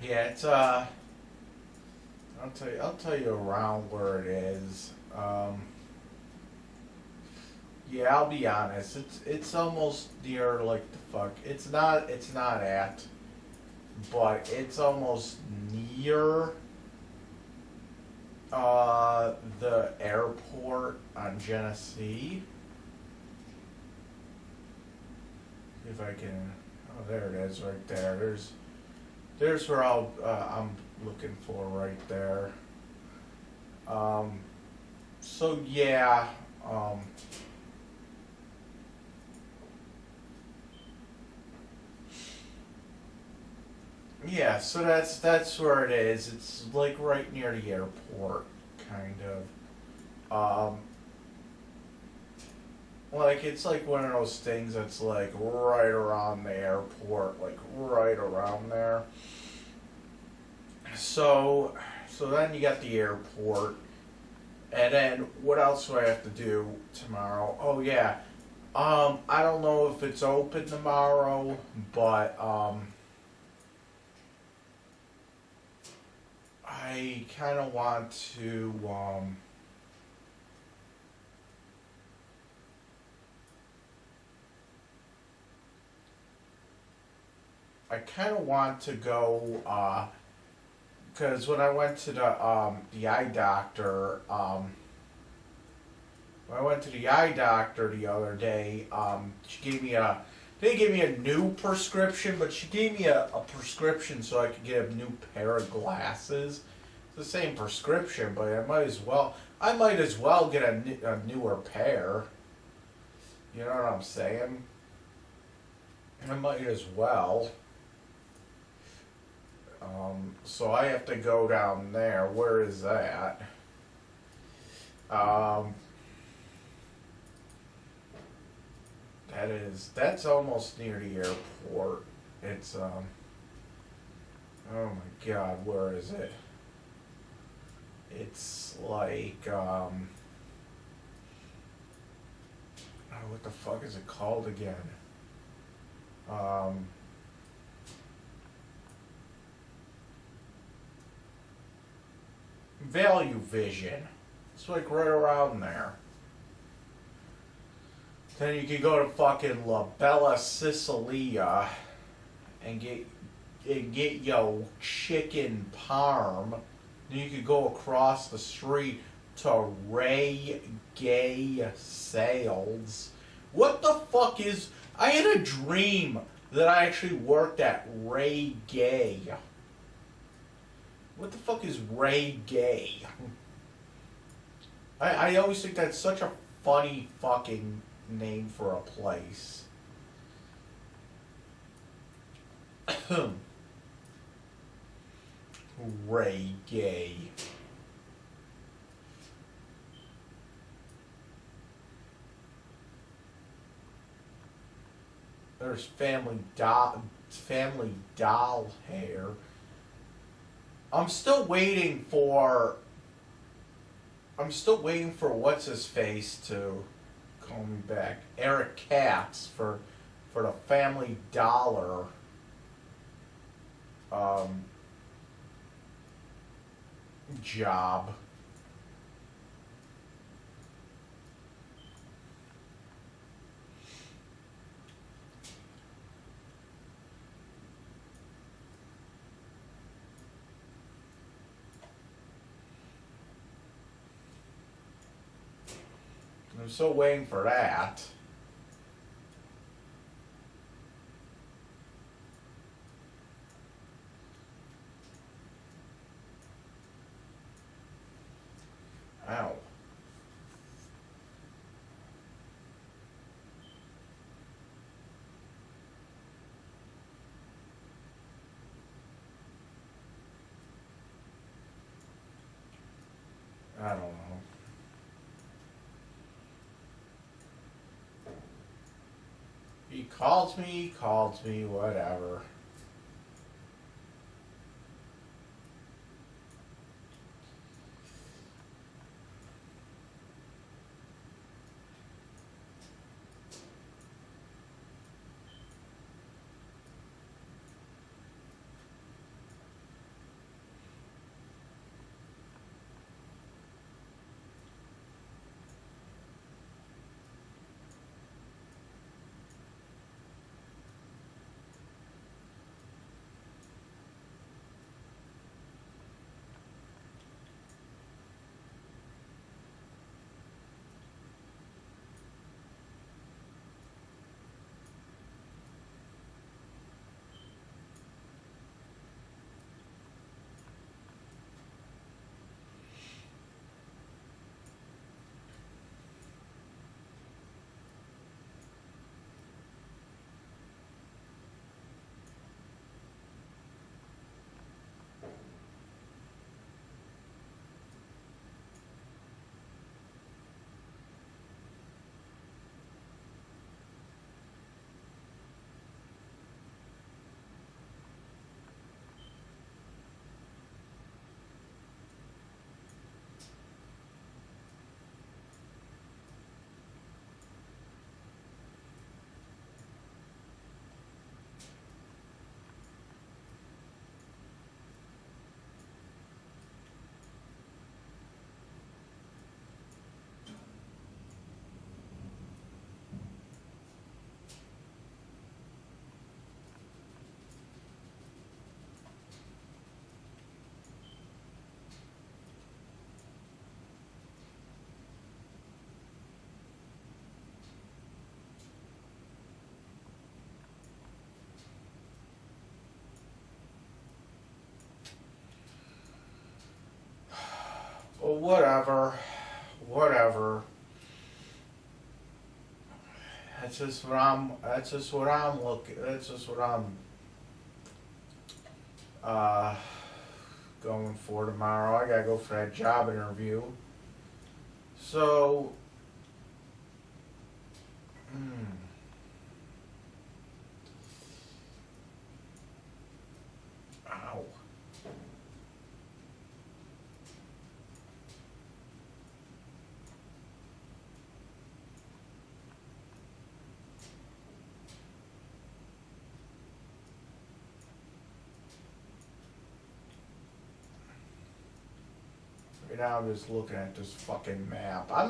Yeah, it's I'll tell you around where it is. Yeah, I'll be honest. It's almost near like the fuck. It's not at, but it's almost near the airport on Genesee. See if I can. Oh, there it is, right there. There's where I'm looking for right there. So yeah. Yeah, so that's where it is. It's like right near the airport, kind of. Like it's like one of those things that's like right around the airport, like right around there. So then you got the airport, and then what else do I have to do tomorrow? Oh yeah, I don't know if it's open tomorrow, but I kind of want to go because when I went to the eye doctor when I went to the eye doctor the other day, she gave me a they didn't give me a new prescription, but she gave me a prescription so I could get a new pair of glasses. It's the same prescription, but I might as well get a newer pair. You know what I'm saying? I might as well. So I have to go down there. Where is that? That's almost near the airport. It's oh my god, where is it? It's like oh, what the fuck is it called again? Value Vision. It's like right around there. Then you could go to fucking La Bella Sicilia and get yo chicken parm. Then you could go across the street to Ray Gay Sales. What the fuck is? I had a dream that I actually worked at Ray Gay. What the fuck is Ray Gay? I always think that's such a funny fucking name for a place. Ray Gay. There's family doll hair. I'm still waiting for what's his face to call me back. Eric Katz for the Family Dollar job. I'm still waiting for that. Ow. I don't know. He calls me, whatever. Well, whatever. That's just what I'm uh, going for tomorrow. I gotta go for that job interview. So, ow. Right now I'm just looking at this fucking map. I'm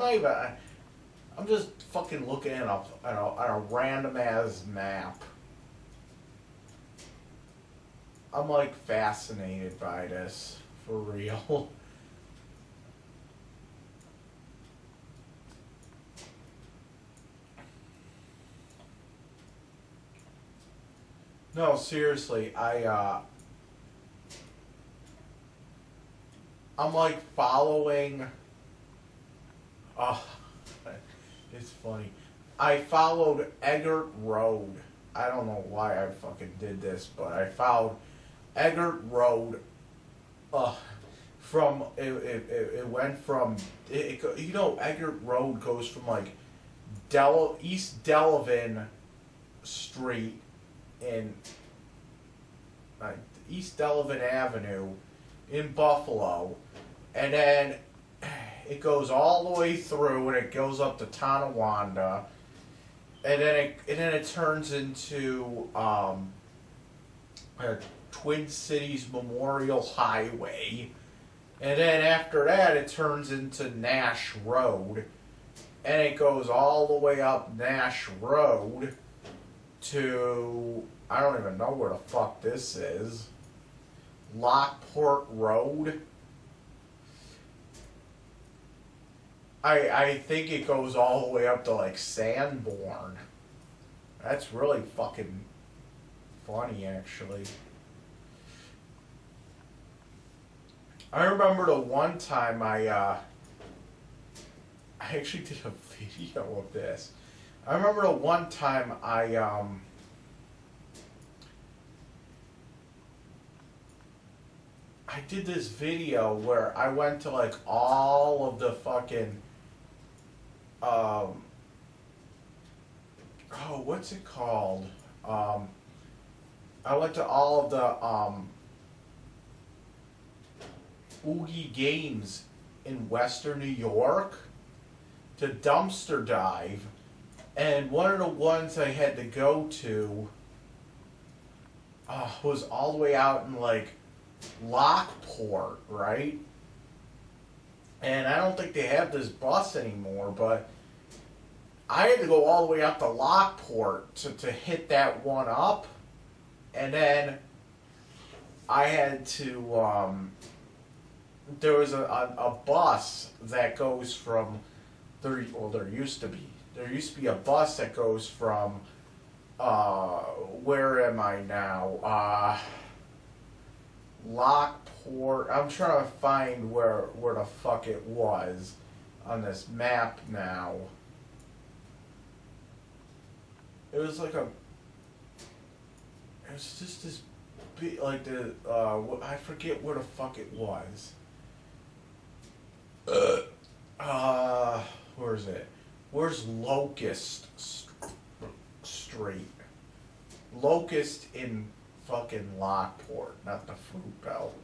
just fucking looking at a random ass map. I'm like fascinated by this, for real. No, seriously, I'm like following. Oh, it's funny. I followed Eggert Road. I don't know why I fucking did this, but I followed Eggert Road. From it went from Eggert Road goes from like East Delavan Street in East Delavan Avenue in Buffalo, and then it goes all the way through, and it goes up to Tonawanda, and then it turns into Twin Cities Memorial Highway, and then after that it turns into Nash Road, and it goes all the way up Nash Road to, I don't even know where the fuck this is, Lockport Road. I think it goes all the way up to like Sanborn. That's really fucking funny, actually. I remember the one time I actually did a video of this. I remember the one time I did this video where I went to like all of the fucking what's it called? I went to all of the Oogie Games in Western New York to dumpster dive, and one of the ones I had to go to was all the way out in like Lockport, right? And I don't think they have this bus anymore, but I had to go all the way up to Lockport to hit that one up, and then I had to there was a bus that goes from there used to be a bus that goes from where am I now? Lockport. I'm trying to find where the fuck it was on this map now. It was like it was just this big, like I forget where the fuck it was. Where is it? Where's Locust Street? Locust in fucking Lockport, not the Fruit Belt.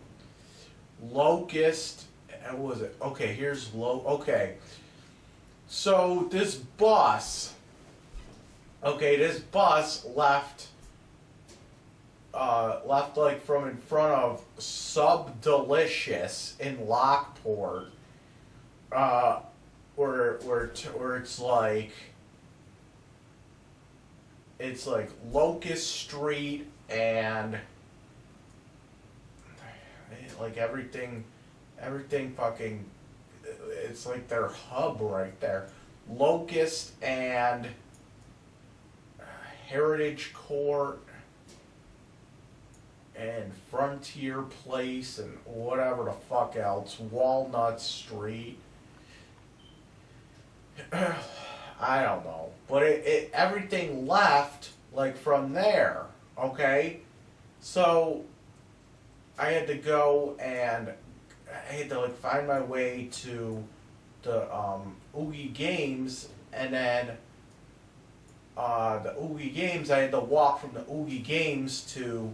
Locust, what was it? Okay, here's okay. So this bus left like from in front of Sub Delicious in Lockport, where it's like Locust Street and like everything fucking, it's like their hub right there. Locust and Heritage Court and Frontier Place and whatever the fuck else, Walnut Street. I don't know, but it everything left like from there. Okay, so I had to go and I had to like find my way to the Oogie Games, and then the Oogie Games, I had to walk from the Oogie Games to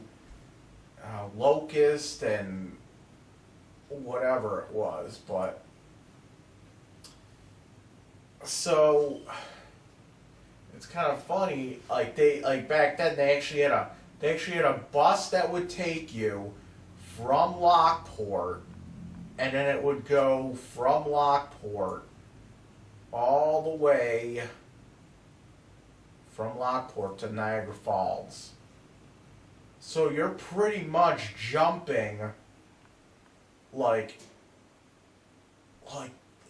Locust and whatever it was, but so it's kind of funny. Like back then, they actually had a bus that would take you from Lockport, and then it would go from Lockport all the way from Lockport to Niagara Falls. So you're pretty much jumping like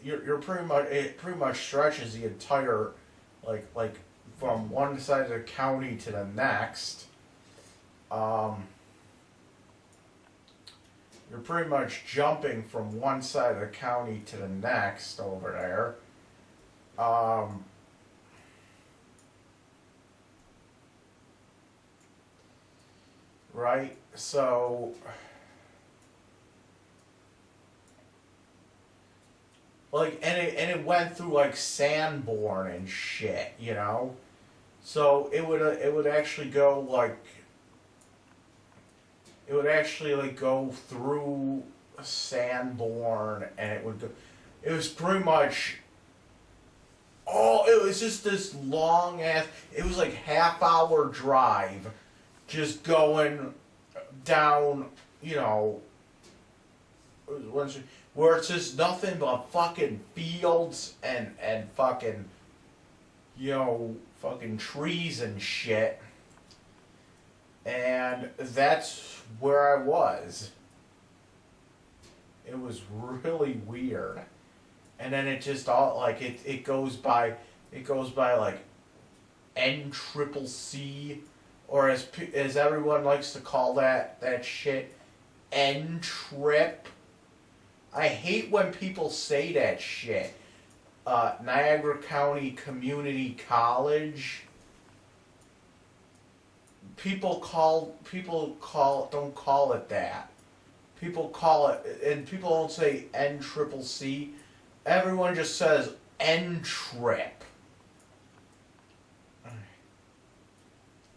you're pretty much, it pretty much stretches the entire like from one side of the county to the next. You're pretty much jumping from one side of the county to the next over there. Right? So like, and it went through like Sanborn and shit, you know? So it would actually go like it would actually like go through Sanborn, and it would go. It was pretty much. Oh, it was just this long ass. It was like half-hour drive, just going down. You know, where it's just nothing but fucking fields and fucking, you know, fucking trees and shit. And that's where I was. It was really weird. And then it just all like it goes by like NCCC, or as everyone likes to call that shit, N-trip. I hate when people say that shit. Niagara County Community College. People don't call it that. People call it, and people don't say NCCC. Everyone just says N-trip.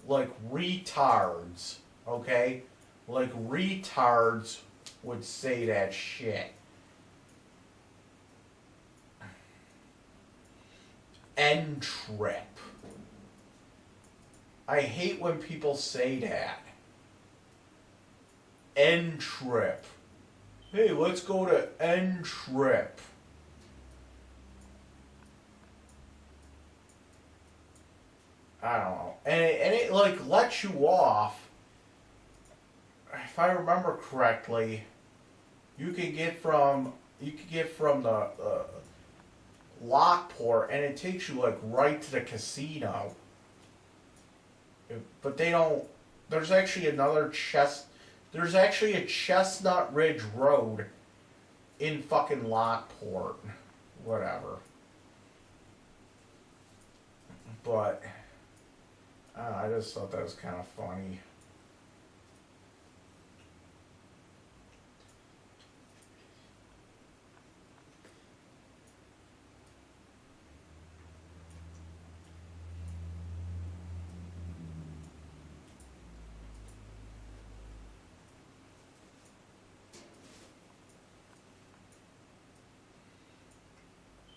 Like retards, okay? Like retards would say that shit. N-trip. I hate when people say that. N-trip. Hey, let's go to N-trip. I don't know. And it like lets you off. If I remember correctly, you could get from the Lockport, and it takes you like right to the casino. But they don't. There's actually There's actually a Chestnut Ridge Road in fucking Lockport. Whatever. But I just thought that was kind of funny.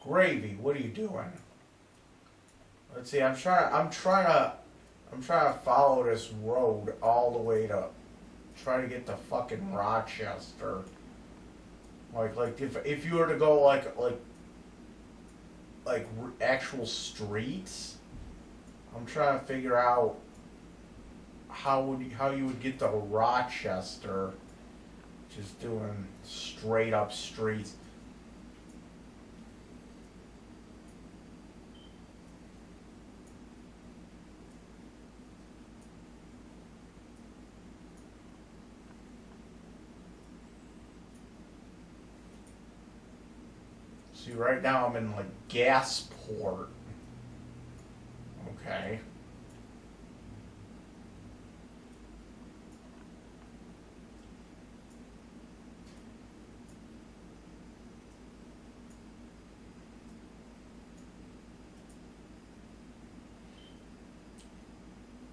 Gravy, what are you doing? Let's see. I'm trying to follow this road all the way to try to get to fucking Rochester. Like if you were to go like actual streets, I'm trying to figure out how you would get to Rochester, just doing straight up streets. See, right now I'm in like Gasport. Okay.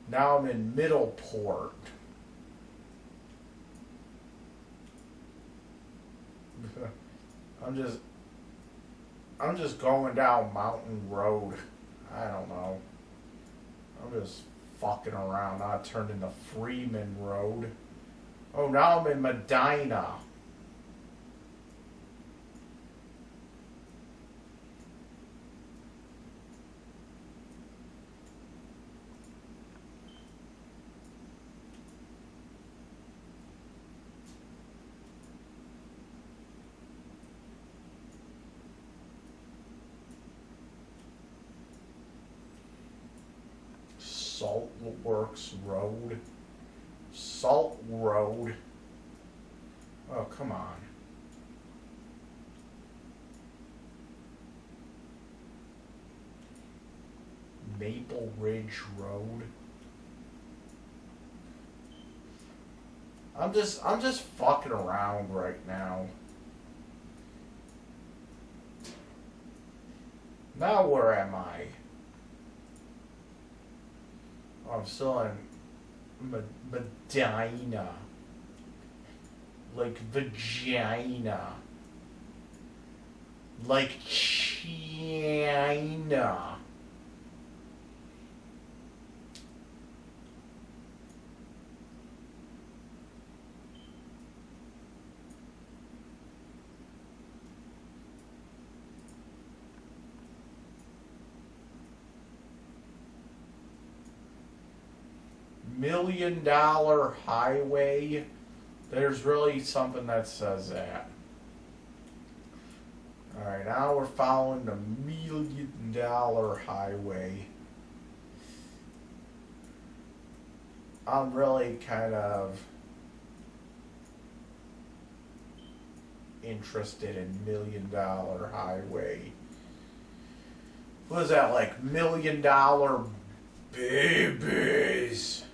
Now I'm in Middleport. I'm just going down Mountain Road. I don't know. I'm just fucking around. Now I turned into Freeman Road. Oh, now I'm in Medina. Saltworks Road. Salt Road. Oh, come on. Maple Ridge Road. I'm just fucking around right now. Now where am I? I'm still in Medina. Like vagina. Like China. $1 million highway. There's really something that says that. Alright, now we're following the $1 million highway. I'm really kind of interested in $1 million highway. What is that, like $1 million babies?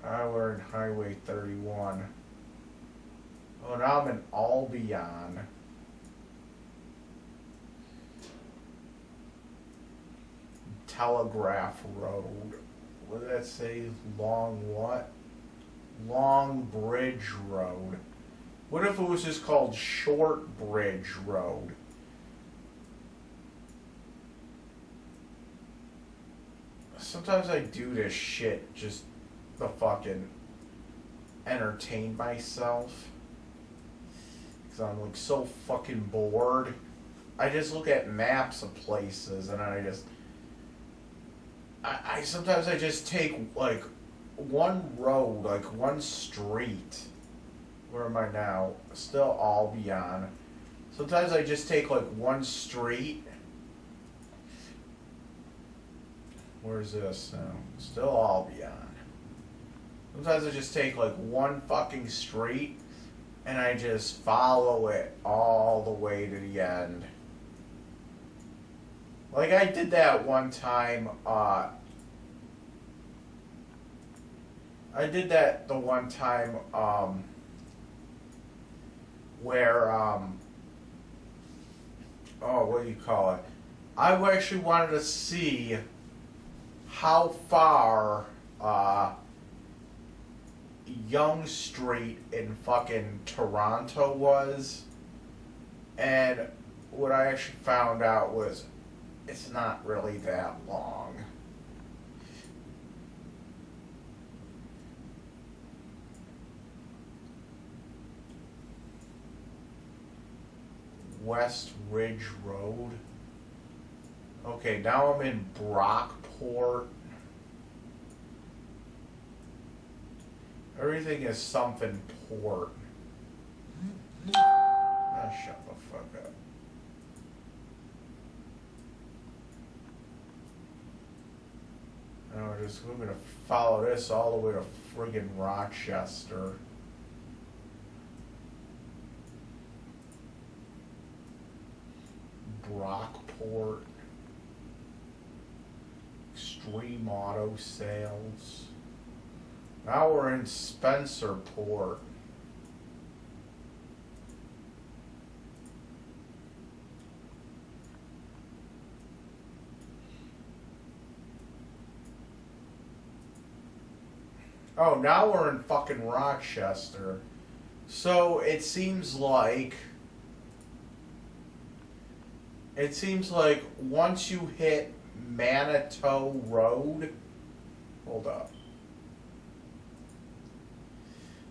We're in Highway 31. Oh, now I'm in Albion. Telegraph Road. What did that say? Long what? Long Bridge Road. What if it was just called Short Bridge Road? Sometimes I do this shit just to fucking entertain myself. Because I'm like so fucking bored. I just look at maps of places and I sometimes I just take like one road, like one street. Where am I now? Still Albion. Sometimes I just take like one street. Where's this now? Still Albion. Sometimes I just take like one fucking street and I just follow it all the way to the end. Like I did that one time, where, oh, what do you call it? I actually wanted to see how far, Yonge Street in fucking Toronto was, and what I actually found out was it's not really that long. West Ridge Road. Okay, now I'm in Brockport. Everything is something port. Ah, shut the fuck up. Now we're gonna follow this all the way to friggin' Rochester. Brockport. Extreme Auto Sales. Now we're in Spencerport. Oh, now we're in fucking Rochester. So it seems like once you hit Manitou Road, hold up.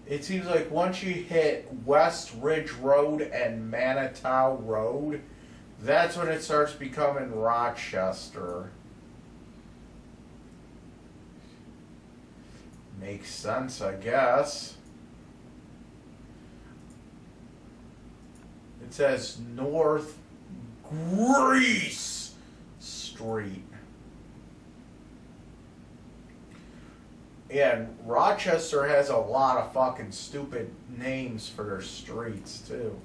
It seems like once you hit West Ridge Road and Manitou Road, that's when it starts becoming Rochester. Makes sense, I guess. It says North Greece Street. Yeah, and Rochester has a lot of fucking stupid names for their streets too.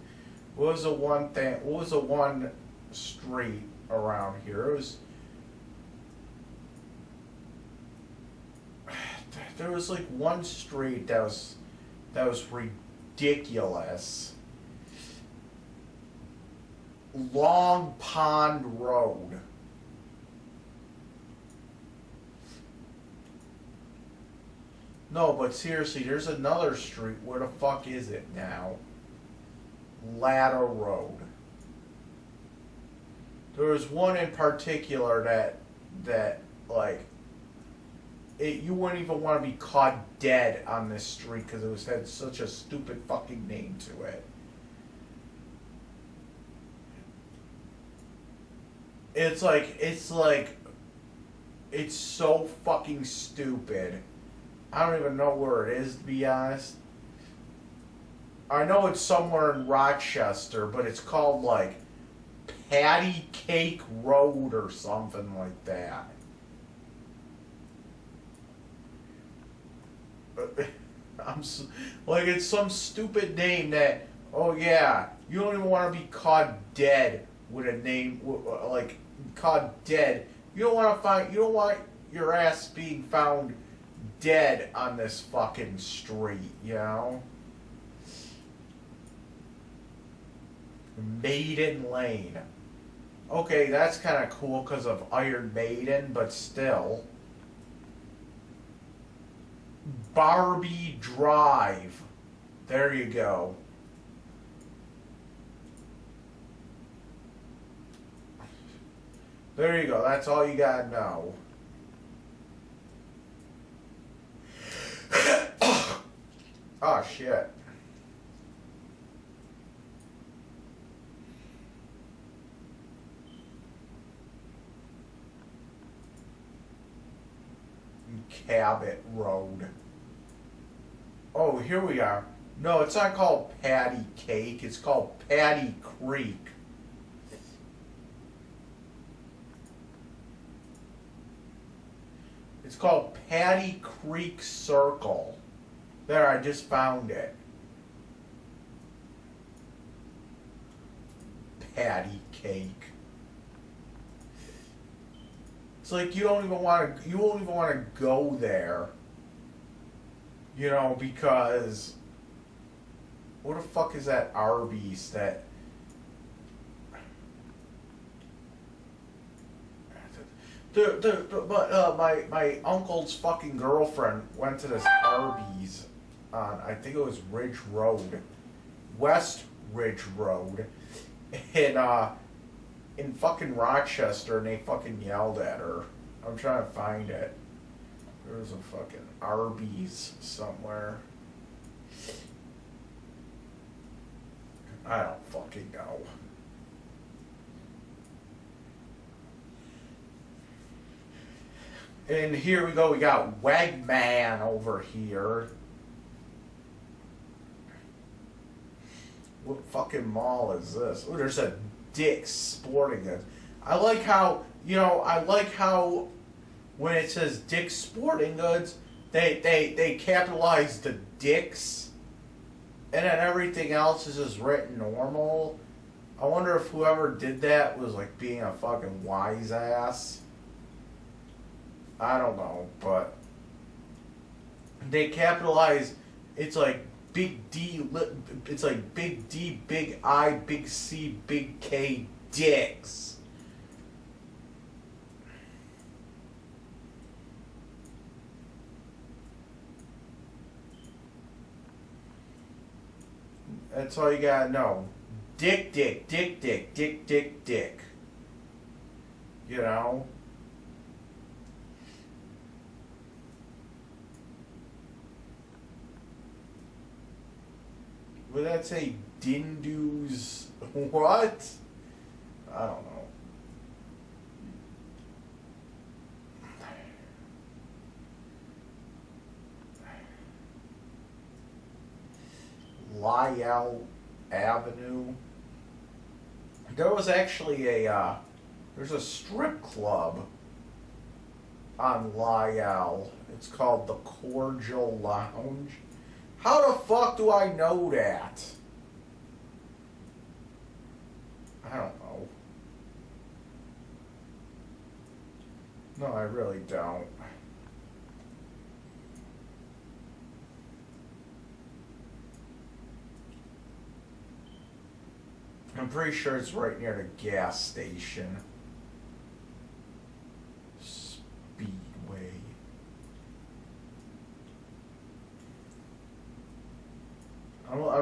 What was the one street around here? There was like one street that was ridiculous. Long Pond Road. No, but seriously, there's another street. Where the fuck is it now? Ladder Road. There was one in particular that like you wouldn't even want to be caught dead on this street because had such a stupid fucking name to it. It's so fucking stupid. I don't even know where it is, to be honest. I know it's somewhere in Rochester, but it's called like Patty Cake Road or something like that. Like it's some stupid name that, oh yeah, you don't even want to be caught dead with a name like caught dead. You don't want your ass being found dead on this fucking street, you know? Maiden Lane. Okay, that's kind of cool because of Iron Maiden, but still. Barbie Drive. There you go. There you go. That's all you gotta know. Oh, shit. Cabot Road. Oh, here we are. No, it's not called Patty Cake. It's called Patty Creek. It's called Patty Creek Circle. There, I just found it. Patty Cake. It's like you won't even want to go there. You know, because what the fuck is that Arby's that my uncle's fucking girlfriend went to this Arby's on, I think it was Ridge Road, West Ridge Road, in fucking Rochester, and they fucking yelled at her. I'm trying to find it. There's a fucking Arby's somewhere. I don't fucking know. And here we go, we got Wegman over here. What fucking mall is this? Oh, there's a Dick's Sporting Goods. I like how when it says Dick's Sporting Goods, they capitalize the Dick's, and then everything else is just written normal. I wonder if whoever did that was like being a fucking wise ass. I don't know, but they capitalize. It's like big D. It's like big D, big I, big C, big K, Dicks. That's all you gotta know. Dick, dick, dick, dick, dick, dick, dick. You know? Would that say Dindu's what? I don't know. Lyell Avenue. There was actually there's a strip club on Lyell. It's called the Cordial Lounge. How the fuck do I know that? I don't know. No, I really don't. I'm pretty sure it's right near the gas station. Speedway.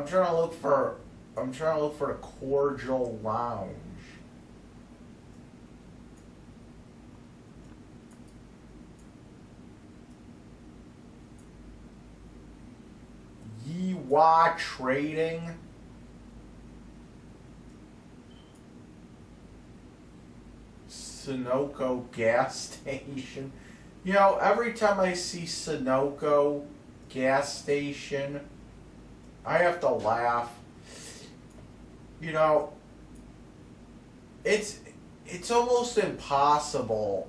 I'm trying to look for. I'm trying to look for the cordial lounge. Yiwa Trading. Sunoco gas station. You know, every time I see Sunoco gas station, I have to laugh. You know, it's almost impossible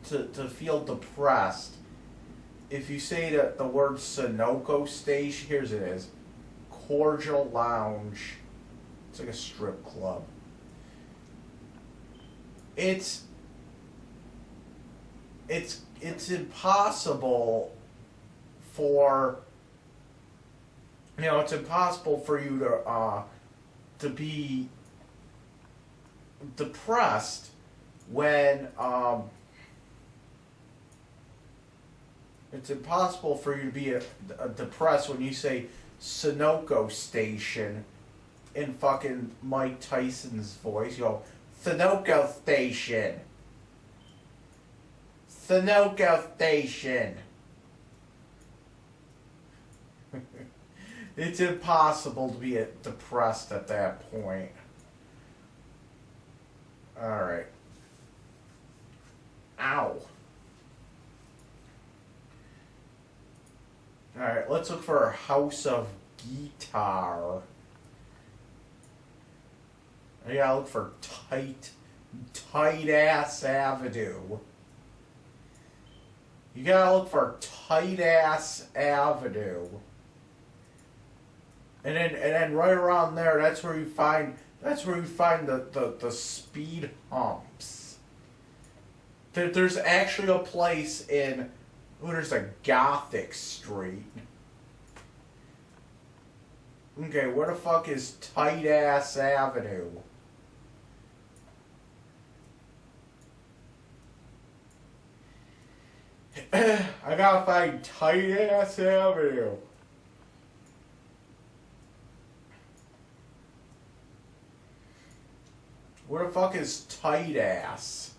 to feel depressed if you say that the word Sunoco station. Here's it is. Cordial Lounge. It's like a strip club. It's impossible for, you know, it's impossible for you to be depressed when it's impossible for you to be depressed when you say Sunoco station in fucking Mike Tyson's voice. You go, Sunoco station. Sunoco station. It's impossible to be depressed at that point. Alright. Ow. Alright, let's look for a house of guitar. I gotta look for tight ass avenue. You gotta look for tight ass avenue. And then right around there, that's where you find the speed humps. There's actually a place in there's a Gothic Street. Okay, where the fuck is tight ass avenue? I gotta find tight ass avenue. Where the fuck is tight ass?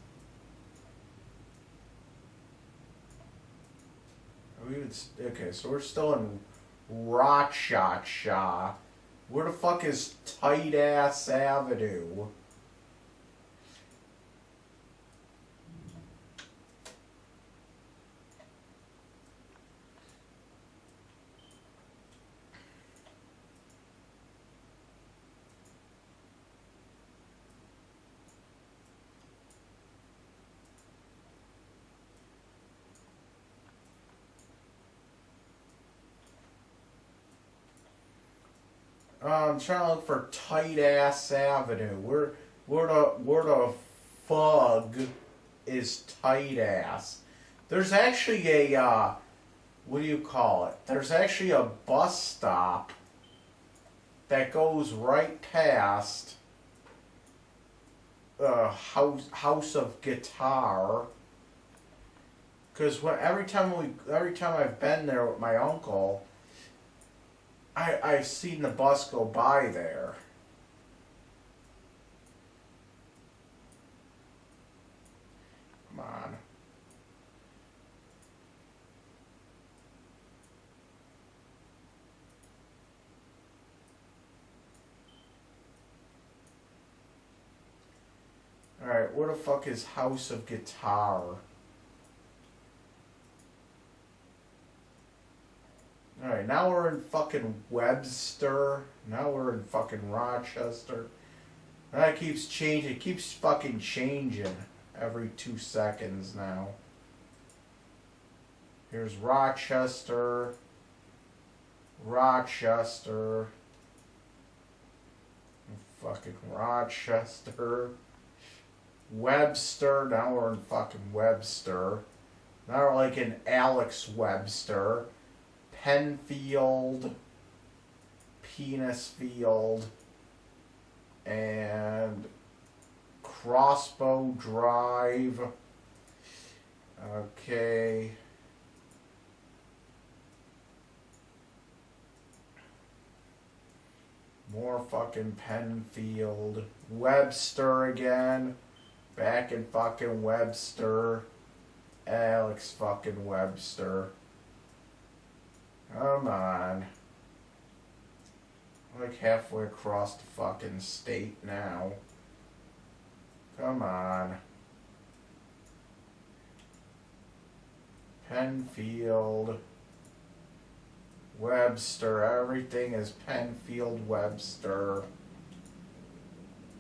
Okay, so we're still in Rochester. Where the fuck is tight ass avenue? I'm trying to look for tight ass avenue. Where the fug is tight ass? There's actually a what do you call it? There's actually a bus stop that goes right past House of Guitar. Because every time I've been there with my uncle, I've seen the bus go by there. Come on. Alright, where the fuck is House of Guitar? Alright, now we're in fucking Webster. Now we're in fucking Rochester. That keeps changing. It keeps fucking changing every 2 seconds now. Here's Rochester. Rochester. Fucking Rochester. Webster. Now we're in fucking Webster. Now we're like in Alex Webster. Penfield, Penisfield, and Crossbow Drive. Okay. fucking Penfield. Webster again. Back in fucking Webster. Alex fucking Webster. Come on. Like halfway across the fucking state now. Come on. Penfield. Webster. Everything is Penfield Webster.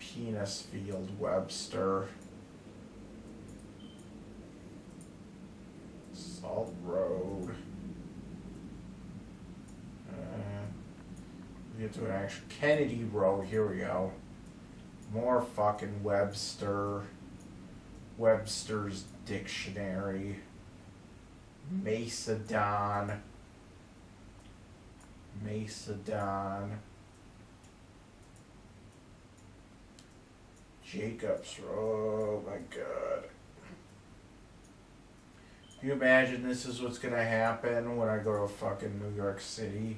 Penisfield Webster. Salt Road. We get to an actual Kennedy Road. Here we go. More fucking Webster. Webster's Dictionary. Macedon. Macedon. Jacobs Road. Oh my god. Can you imagine this is what's gonna happen when I go to fucking New York City?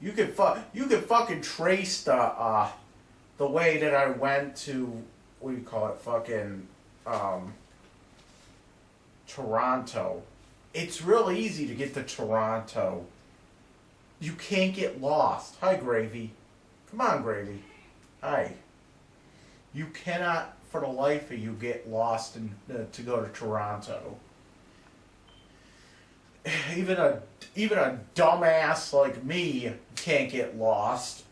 You could fucking trace the way that I went to, what do you call it, fucking Toronto. It's real easy to get to Toronto. You can't get lost. Hi, Gravy. Come on, Gravy. Hi. You cannot, for the life of you, get lost to go to Toronto. Even a dumbass like me can't get lost.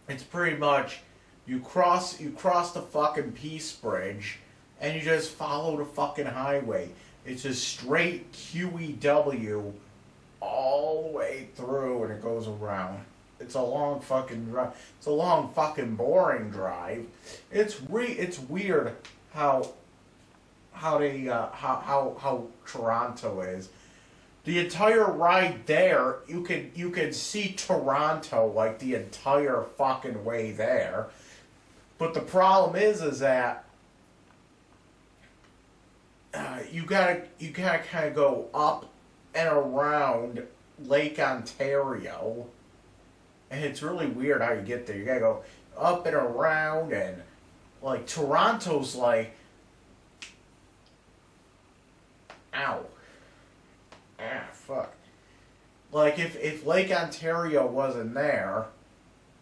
It's pretty much you cross the fucking Peace Bridge and you just follow the fucking highway. It's a straight QEW all the way through and it goes around. It's a long fucking drive. It's a long fucking boring drive. It's weird how Toronto is. The entire ride there, you can see Toronto like the entire fucking way there. But the problem is that you gotta kind of go up and around Lake Ontario, and it's really weird how you get there. You gotta go up and around, and like Toronto's like, ow. Ah, fuck. Like, if Lake Ontario wasn't there,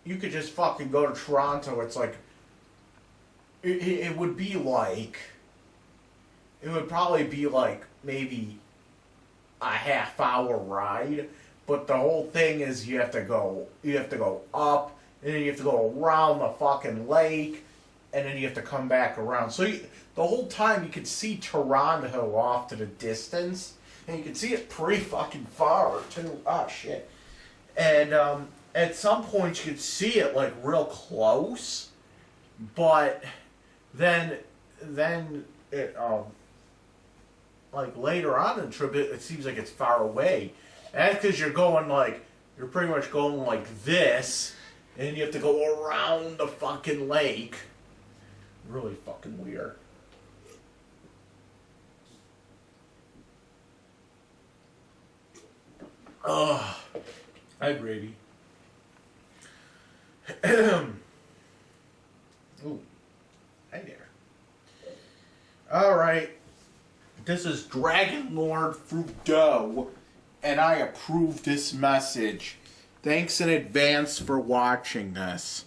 you could just fucking go to Toronto. It's like, it would be like, it would probably be like maybe a half-hour ride, but the whole thing is you have to go up, and then you have to go around the fucking lake, and then you have to come back around. So the whole time you could see Toronto off to the distance, and you can see it pretty fucking far, too. Ah, shit. And at some points you could see it, like, real close. But then it, like, later on in the trip, it seems like it's far away. And that's because you're pretty much going like this, and you have to go around the fucking lake. Really fucking weird. Oh, hi, Brady. Ooh, hi there. Alright, this is Dragonlordfrodo, and I approve this message. Thanks in advance for watching this.